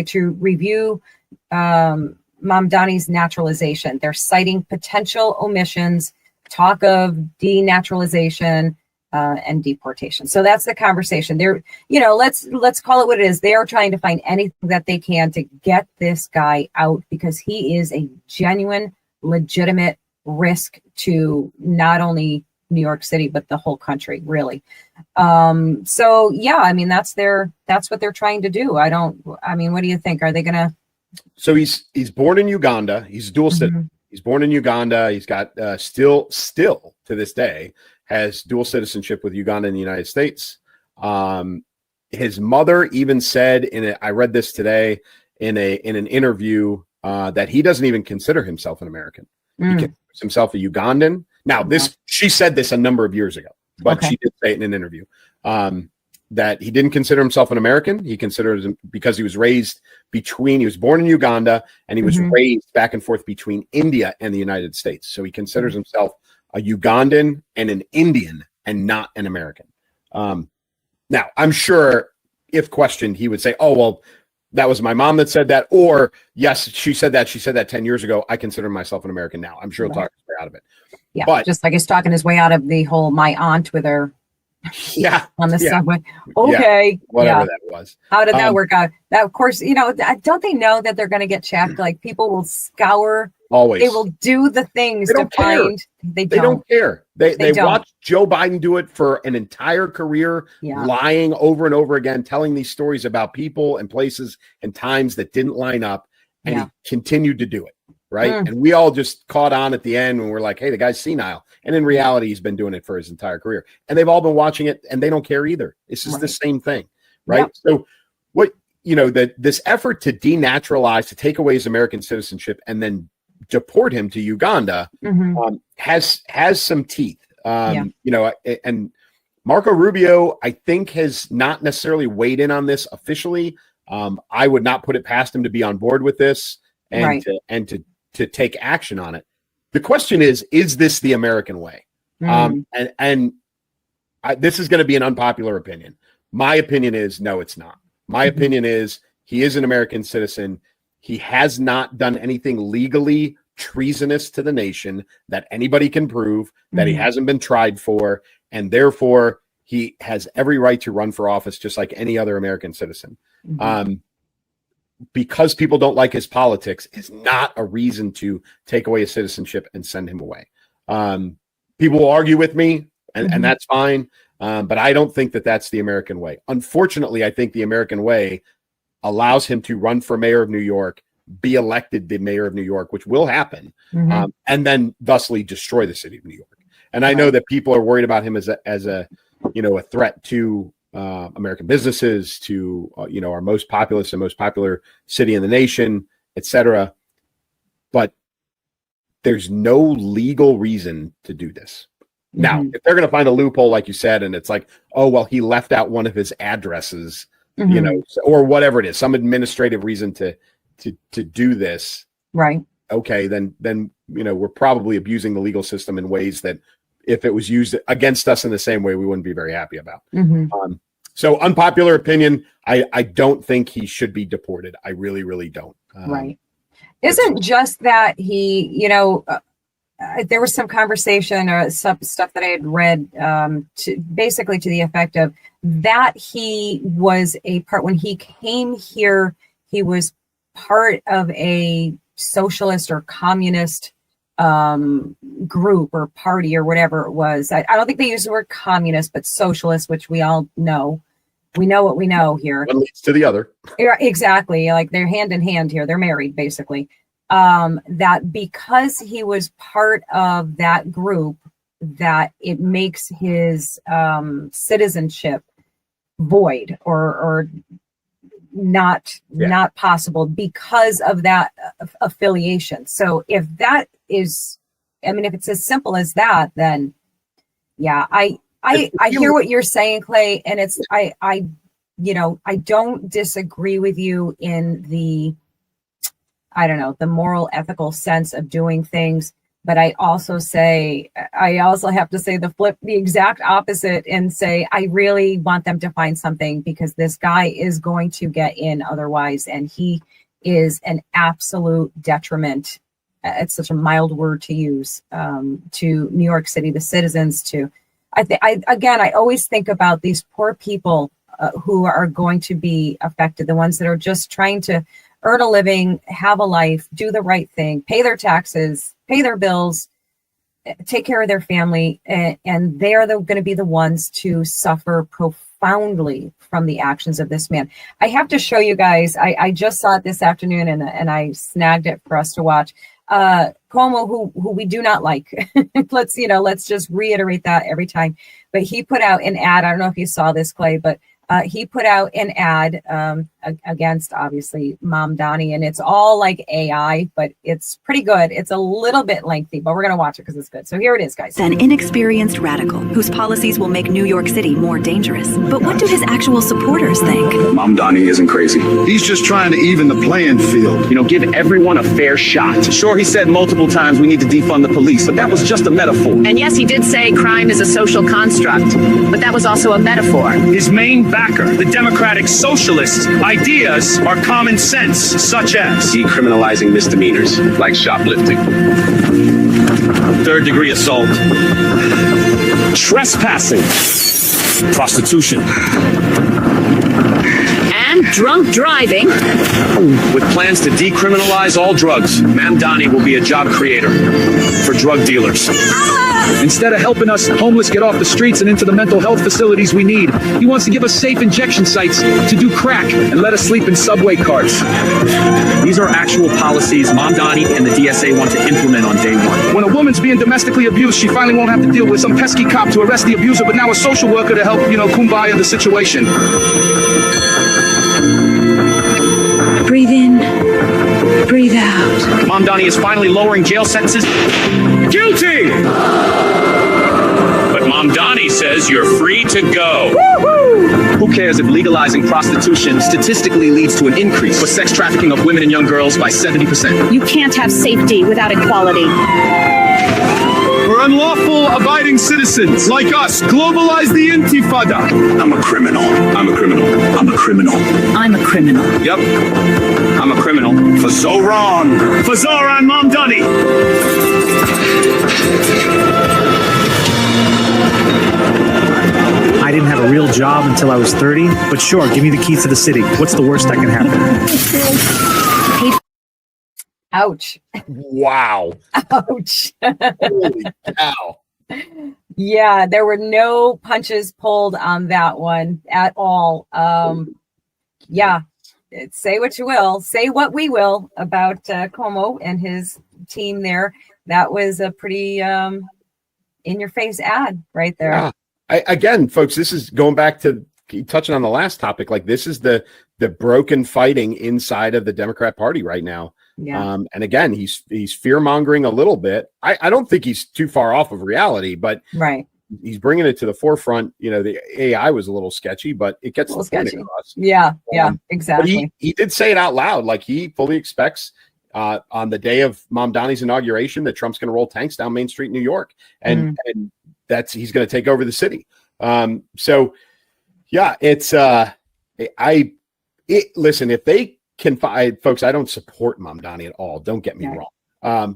to review Mamdani's naturalization. They're citing potential omissions, talk of denaturalization, and deportation. So that's the conversation. They're, let's call it what it is. They are trying to find anything that they can to get this guy out because he is a genuine, legitimate risk to not only New York City, but the whole country, really. So yeah, that's what they're trying to do. What do you think? Are they gonna? So he's born in Uganda. He's dual citizen. Mhm. He's born in Uganda. He's got still to this day has dual citizenship with Uganda and the United States. His mother even said I read this today in an interview that he doesn't even consider himself an American. He considers himself a Ugandan. Now she said this a number of years ago, but she did say it in an interview. That he didn't consider himself an American. He considered him because he was born in Uganda and he was raised back and forth between India and the United States. So he considers himself a Ugandan and an Indian and not an American. Now, I'm sure if questioned, he would say, "Oh, well, that was my mom that said that." Or, "Yes, she said that. She said that 10 years ago. I consider myself an American now." I'm sure he'll talk his way out of it. Yeah, but just like he's talking his way out of the whole my aunt with her on the subway. Okay. Whatever that was. How did that work out? That, of course, don't they know that they're going to get checked? Like people will scour. Always. They will do the things to find. They don't care. They don't. watched Joe Biden do it for an entire career, lying over and over again, telling these stories about people and places and times that didn't line up. And he continued to do it. Right. And we all just caught on at the end when we're like, "Hey, the guy's senile." And in reality, he's been doing it for his entire career. And they've all been watching it and they don't care either. It's just the same thing. Right. Yep. So this effort to denaturalize, to take away his American citizenship and then deport him to Uganda has some teeth. And Marco Rubio, I think, has not necessarily weighed in on this officially. I would not put it past him to be on board with this and to take action on it. The question is this the American way? This is going to be an unpopular opinion. My opinion is no, it's not. My opinion is he is an American citizen. He has not done anything legally treasonous to the nation that anybody can prove, that he hasn't been tried for, and therefore he has every right to run for office just like any other American citizen. Because people don't like his politics is not a reason to take away his citizenship and send him away. People will argue with me, and that's fine. But I don't think that that's the American way. Unfortunately, I think the American way allows him to run for mayor of New York, be elected the mayor of New York, which will happen, and then thusly destroy the city of New York. And I know that people are worried about him as a a threat to American businesses, to our most populous and most popular city in the nation, etc. But there's no legal reason to do this. Now, if they're going to find a loophole, like you said, and it's like, oh, well, he left out one of his addresses, or whatever it is, some administrative reason to do this. Right. Okay, then we're probably abusing the legal system in ways that if it was used against us in the same way, we wouldn't be very happy about. So unpopular opinion, I don't think he should be deported. I really, really don't. Right. Isn't just that he, there was some conversation or some stuff that I had read basically to the effect of that he was a part, when he came here, he was part of a socialist or communist group or party or whatever it was. I don't think they use the word communist, but socialist, which we all know. We know what we know here. One leads to the other. Yeah, exactly. Like they're hand in hand here. They're married, basically. That because he was part of that group, that it makes his citizenship void or not possible because of that affiliation. So if that is, if it's as simple as that, then yeah, I hear what you're saying, Clay, and it's I don't disagree with you in the the moral, ethical sense of doing things, but I also have to say the exact opposite and say I really want them to find something, because this guy is going to get in otherwise, and he is an absolute detriment. It's such a mild word to use, to New York City, the citizens, I always think about these poor people who are going to be affected, the ones that are just trying to earn a living, have a life, do the right thing, pay their taxes, pay their bills, take care of their family, and they are going to be the ones to suffer profoundly from the actions of this man. I have to show you guys, I just saw it this afternoon and I snagged it for us to watch. Cuomo, who we do not like. let's just reiterate that every time. But he put out an ad. I don't know if you saw this, Clay, but he put out an ad against, obviously, Mom Donnie, and it's all like AI, but it's pretty good. It's a little bit lengthy, but we're going to watch it because it's good. So here it is, guys. An inexperienced radical whose policies will make New York City more dangerous. But what do his actual supporters think? Mom Donnie isn't crazy. He's just trying to even the playing field. Give everyone a fair shot. Sure, he said multiple times we need to defund the police, but that was just a metaphor. And yes, he did say crime is a social construct, but that was also a metaphor. His main backer, the Democratic Socialists' ideas are common sense, such as decriminalizing misdemeanors like shoplifting, third-degree assault, trespassing, prostitution, and drunk driving. With plans to decriminalize all drugs, Ma'am Donnie will be a job creator for drug dealers. Instead of helping us homeless get off the streets and into the mental health facilities we need, he wants to give us safe injection sites to do crack and let us sleep in subway cars. These are actual policies Mom Donnie and the DSA want to implement on day one. When a woman's being domestically abused, she finally won't have to deal with some pesky cop to arrest the abuser, but now a social worker to help, kumbaya the situation. Breathe in, breathe out. Mom Donnie is finally lowering jail sentences. Guilty! But Mom Donnie says you're free to go. Woo-hoo! Who cares if legalizing prostitution statistically leads to an increase for sex trafficking of women and young girls by 70%? You can't have safety without equality. For unlawful abiding citizens like us, globalize the intifada. I'm a criminal. I'm a criminal. I'm a criminal. I'm a criminal. Yep. I'm a criminal. For so wrong. For Zoran Mom Donnie. I didn't have a real job until I was 30, but sure, give me the keys to the city. What's the worst that can happen? Ouch. Wow. Ouch. Holy cow. Yeah, there were no punches pulled on that one at all. Yeah. say what you will, say what we will about Cuomo and his team there. That was a pretty in-your-face ad right there. Yeah. Again, folks, this is going back to touching on the last topic. Like, this is the broken fighting inside of the Democrat Party right now. Yeah. And again, he's fear-mongering a little bit. I don't think he's too far off of reality, but right. He's bringing it to the forefront. You know, the AI was a little sketchy, but it gets the point across. Yeah, exactly. But he did say it out loud. Like, he fully expects on the day of Mom Donnie's inauguration that Trump's going to roll tanks down Main Street in New York. And he's going to take over the city. So yeah, it's listen, if they can find, folks, I don't support Mom Donnie at all. Don't get me wrong.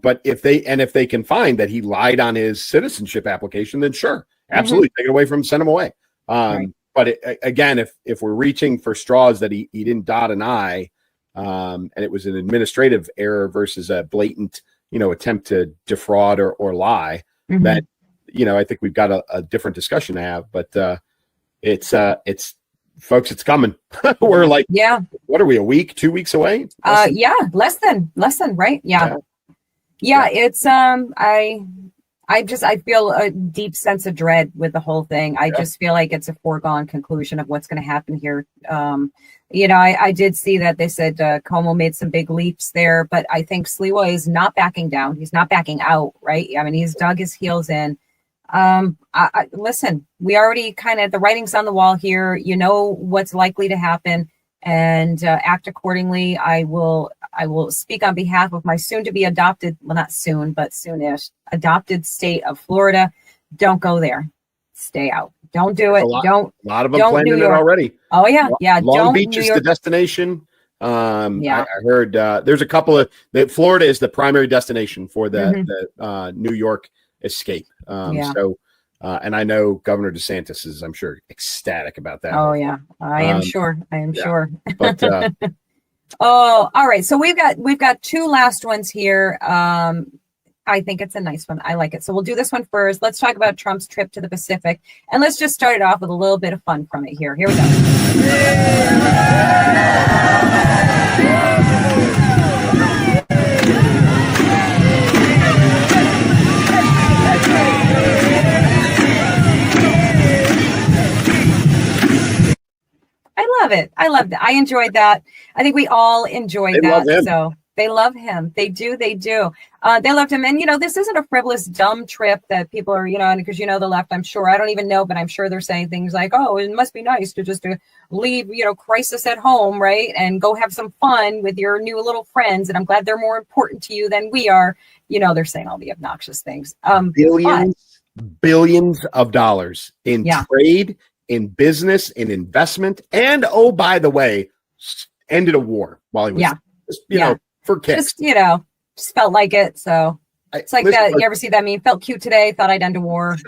But if they can find that he lied on his citizenship application, then sure, absolutely take it away from him, send him away. But again, if we're reaching for straws that he didn't dot an I, and it was an administrative error versus a blatant, attempt to defraud or lie, that, I think we've got a different discussion to have. But it's folks, it's coming. We're like, what are we, a week, 2 weeks away? Less than, right? Yeah. It's I feel a deep sense of dread with the whole thing. I just feel like it's a foregone conclusion of what's going to happen here. I did see that they said Cuomo made some big leaps there, but I think Sliwa is not backing down. He's not backing out, right? I mean, he's dug his heels in. Listen, we already the writing's on the wall here. You know what's likely to happen, and act accordingly. I will speak on behalf of my soon-to-be adopted, well, not soon, but soonish, adopted state of Florida. Don't go there. Stay out. Don't do it. A lot of them planning it already. Oh yeah. Long Beach is the destination. I heard there's a couple of Florida is the primary destination for the New York escape. So, and I know Governor DeSantis is, I'm sure, ecstatic about that. Oh yeah, I am sure. But all right. So we've got two last ones here. I think it's a nice one. I like it. So we'll do this one first. Let's talk about Trump's trip to the Pacific, and let's just start it off with a little bit of fun from it here. Here we go. I loved it. I enjoyed that. I think we all enjoyed that. So they love him. They do. They loved him. And, this isn't a frivolous, dumb trip that people are, because, the left, I'm sure, I don't even know, but I'm sure they're saying things like, oh, it must be nice to just leave, crisis at home, right? And go have some fun with your new little friends. And I'm glad they're more important to you than we are. They're saying all the obnoxious things. Billions of dollars in trade, in business, in investment, and by the way, ended a war while he was, for kicks. Just felt like it. So it's like that. You ever see that meme? Felt cute today. Thought I'd end a war.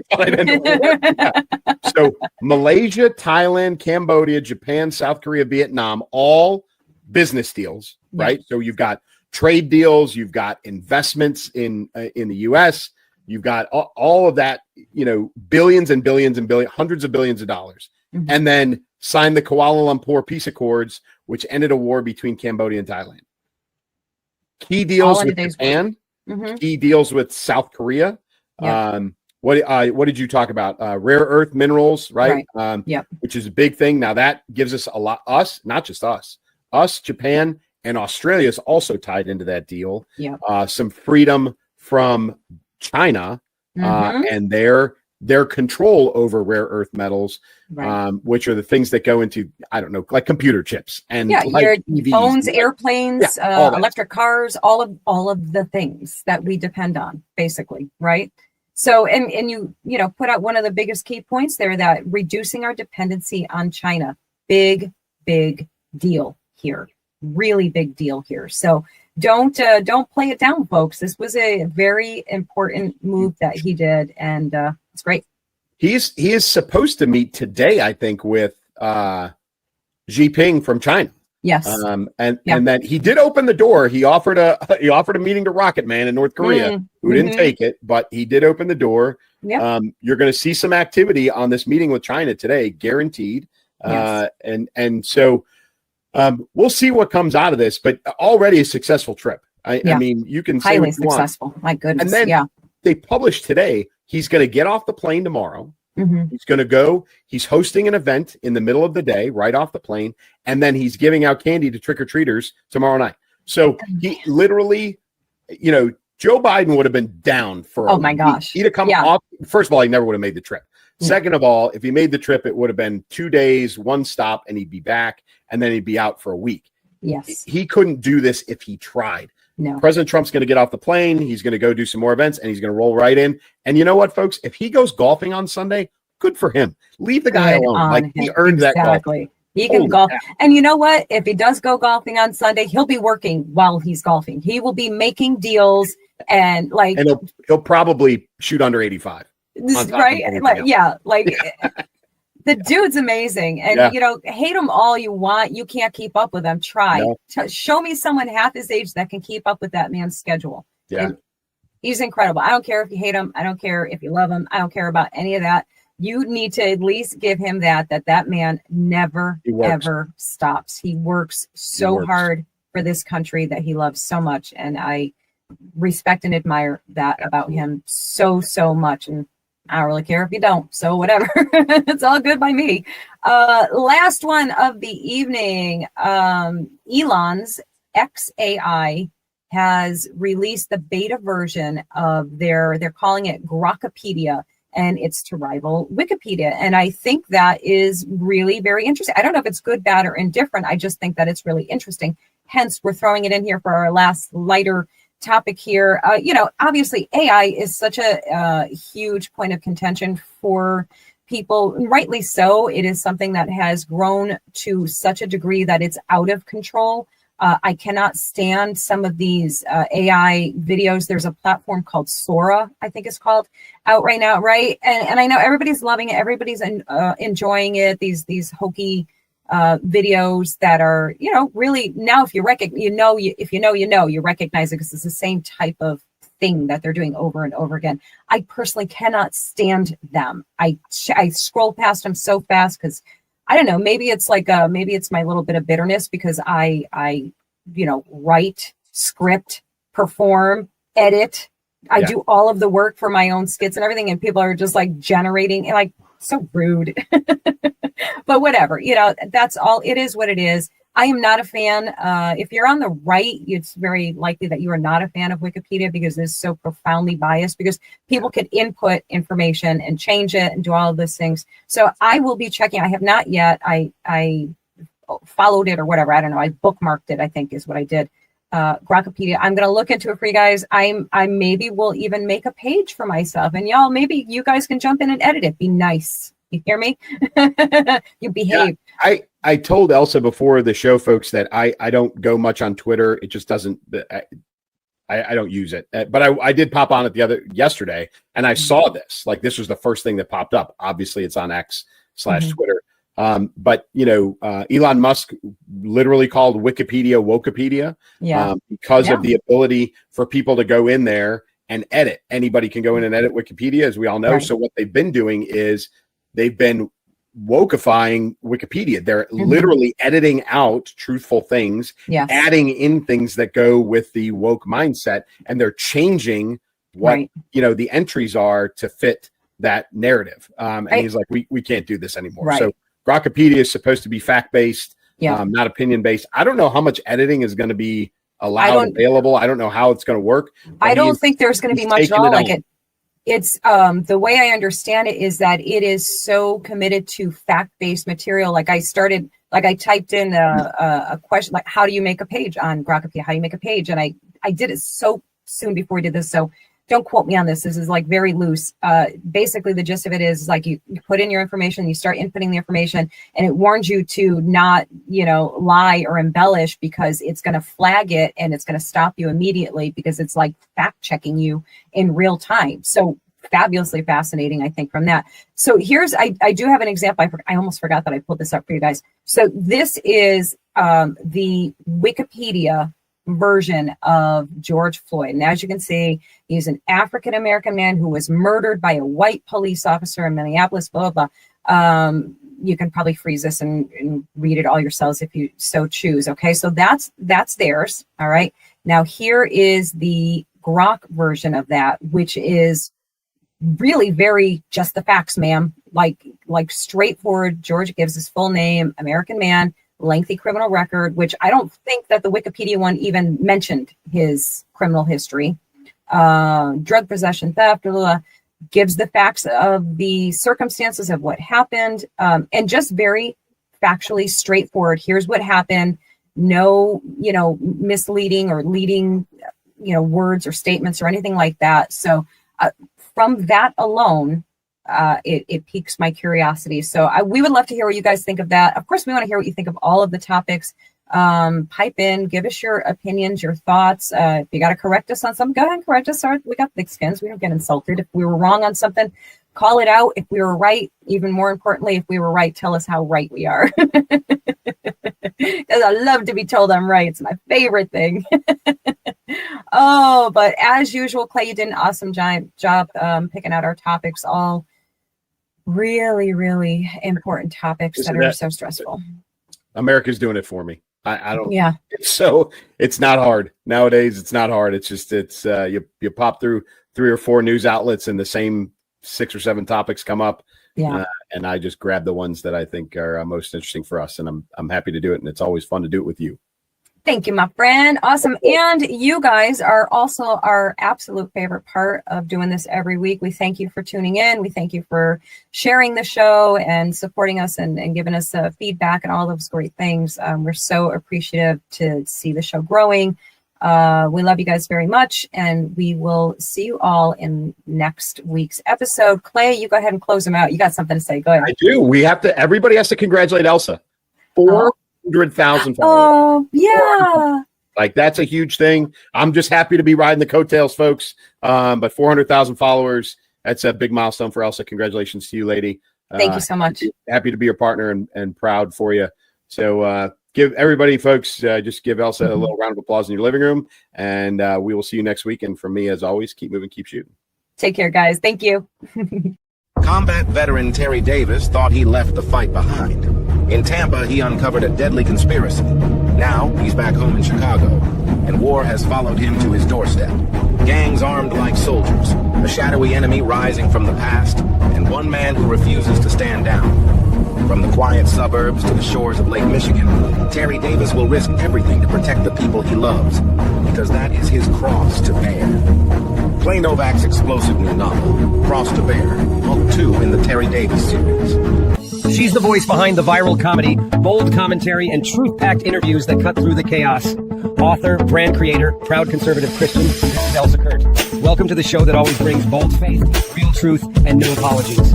So Malaysia, Thailand, Cambodia, Japan, South Korea, Vietnam, all business deals, right? So you've got trade deals, you've got investments in the U.S., you've got all of that, billions and billions and billions, hundreds of billions of dollars, and then signed the Kuala Lumpur Peace Accords, which ended a war between Cambodia and Thailand. Key deals with Japan, key deals with South Korea. What did you talk about? Rare earth minerals, right? Which is a big thing. Now that gives us a lot, not just us, Japan and Australia is also tied into that deal. Some freedom from China and their control over rare earth metals, which are the things that go into, I don't know, like computer chips and your EVs, phones, airplanes, electric cars, all of the things that we depend on, basically, right? So, and you put out one of the biggest key points there, that reducing our dependency on China, big deal here, really big deal here. So don't play it down, folks. This was a very important move that he did, and it's great. He is supposed to meet today, I think, with Xi Jinping from China. Yes. And then he did open the door. He offered a meeting to Rocket Man in North Korea, who didn't take it, but he did open the door. You're going to see some activity on this meeting with China today, guaranteed. And so We'll see what comes out of this, but already a successful trip. I mean, you can say highly what you want. successful. My goodness. And then they published today, he's going to get off the plane tomorrow. Mm-hmm. He's going to go. He's hosting an event in the middle of the day, right off the plane. And then he's giving out candy to trick-or-treaters tomorrow night. So he literally, Joe Biden would have been down for oh my gosh. He'd have come off. First of all, he never would have made the trip. Second of all, if he made the trip, it would have been 2 days, one stop, and he'd be back, and then he'd be out for a week. Yes. He couldn't do this if he tried. No. President Trump's going to get off the plane. He's going to go do some more events, and he's going to roll right in. And you know what, folks? If he goes golfing on Sunday, good for him. Leave the guy alone. Like, he earned that golf. He can golf. And you know what? If he does go golfing on Sunday, he'll be working while he's golfing. He will be making deals and he'll probably shoot under 85. Right? The dude's amazing. And hate him all you want. You can't keep up with him. Try. No. Show me someone half his age that can keep up with that man's schedule. Yeah. And he's incredible. I don't care if you hate him. I don't care if you love him. I don't care about any of that. You need to at least give him that man never, ever stops. He works so hard for this country that he loves so much. And I respect and admire that about him so, so much. And I don't really care if you don't. So whatever. It's all good by me. Last one of the evening. Elon's XAI has released the beta version of they're calling it Grokpedia. And it's to rival Wikipedia. And I think that is really very interesting. I don't know if it's good, bad, or indifferent. I just think that it's really interesting. Hence, we're throwing it in here for our last lighter topic here. Obviously, AI is such a huge point of contention for people. Rightly so. It is something that has grown to such a degree that it's out of control. I cannot stand some of these AI videos. There's a platform called Sora, I think it's called, out right now, right? And I know everybody's loving it. Everybody's enjoying it. These hokey videos that are, really now if you recognize, you recognize it because it's the same type of thing that they're doing over and over again. I personally cannot stand them. I scroll past them so fast because I don't know, maybe it's maybe it's my little bit of bitterness because I write, script, perform, edit. I do all of the work for my own skits and everything. And people are just like generating and so rude, but whatever, that's all. It is what it is. I am not a fan. If you're on the right, it's very likely that you are not a fan of Wikipedia because it's so profoundly biased because people could input information and change it and do all of those things. So I will be checking. I have not yet. I followed it or whatever. I don't know. I bookmarked it, I think is what I did. Grokpedia. I'm going to look into it for you guys. I maybe will even make a page for myself and y'all, maybe you guys can jump in and edit it. Be nice. You hear me? You behave. Yeah, I told Elsa before the show, folks, that I don't go much on Twitter. It just doesn't. I don't use it. But I did pop on it yesterday, and I saw this. Like this was the first thing that popped up. Obviously, it's on X/Twitter. But Elon Musk literally called Wikipedia Wokepedia because of the ability for people to go in there and edit. Anybody can go in and edit Wikipedia, as we all know. Right. So what they've been doing is they've been wokeifying Wikipedia. They're literally editing out truthful things, adding in things that go with the woke mindset, and they're changing what the entries are to fit that narrative. And he's like, we can't do this anymore. Right. So Grokpedia is supposed to be fact-based, not opinion-based. I don't know how much editing is going to be allowed available. I don't know how it's going to work. I don't think there's going to be much at all. It's the way I understand it is that it is so committed to fact-based material. Like I typed in a question, like, how do you make a page on Grokpedia? How do you make a page? And I did it so soon before we did this. So don't quote me on this. This is like very loose. Basically, the gist of it is like you put in your information, you start inputting the information, and it warns you to not, lie or embellish because it's going to flag it and it's going to stop you immediately because it's like fact checking you in real time. So fabulously fascinating, I think, from that. So I do have an example. I almost forgot that I pulled this up for you guys. So this is the Wikipedia version of George Floyd. And as you can see, he's an African-American man who was murdered by a white police officer in Minneapolis, blah, blah, blah. you can probably freeze this and read it all yourselves if you so choose. Okay, so that's theirs. All right. Now here is the Grok version of that, which is really very just the facts, ma'am. Like straightforward. George gives his full name, American man, lengthy criminal record, which I don't think that the Wikipedia one even mentioned his criminal history. Drug possession, theft, blah, blah, blah. Gives the facts of the circumstances of what happened, and just very factually straightforward. Here's what happened. No, misleading or leading, words or statements or anything like that. So from that alone, it piques my curiosity. So we would love to hear what you guys think of that. Of course, we want to hear what you think of all of the topics. Pipe in, give us your opinions, your thoughts. If you got to correct us on something, go ahead and correct us. We got thick skins. We don't get insulted. If we were wrong on something, call it out. If we were right, even more importantly, if we were right, tell us how right we are. Because I love to be told I'm right. It's my favorite thing. Oh, but as usual, Clay, you did an awesome job picking out our topics. All really, really important topics that are so stressful. America's doing it for me. I don't. Yeah. So it's not hard nowadays. It's not hard. It's just you pop through 3 or 4 news outlets and the same 6 or 7 topics come up. Yeah. And I just grab the ones that I think are most interesting for us, and I'm happy to do it. And it's always fun to do it with you. Thank you, my friend. Awesome. And you guys are also our absolute favorite part of doing this every week. We thank you for tuning in. We thank you for sharing the show and supporting us and giving us feedback and all those great things. We're so appreciative to see the show growing. We love you guys very much, and we will see you all in next week's episode. Clay, you go ahead and close them out. You got something to say. Go ahead. I do. Everybody has to congratulate Elsa. 400,000 followers. Oh, yeah. Like, that's a huge thing. I'm just happy to be riding the coattails, folks. But 400,000 followers, that's a big milestone for Elsa. Congratulations to you, lady. Thank you so much. Happy to be your partner and proud for you. So give everybody, folks, just give Elsa a little round of applause in your living room. And we will see you next week. And from me, as always, keep moving, keep shooting. Take care, guys. Thank you. Combat veteran Terry Davis thought he left the fight behind. In Tampa, he uncovered a deadly conspiracy. Now, he's back home in Chicago, and war has followed him to his doorstep. Gangs armed like soldiers, a shadowy enemy rising from the past, and one man who refuses to stand down. From the quiet suburbs to the shores of Lake Michigan, Terry Davis will risk everything to protect the people he loves, because that is his cross to bear. Clay Novak's explosive new novel, Cross to Bear, Book 2 in the Terry Davis series. She's the voice behind the viral comedy, bold commentary, and truth-packed interviews that cut through the chaos. Author, brand creator, proud conservative Christian, this is Elsa Kurt. Welcome to the show that always brings bold faith, real truth, and no apologies.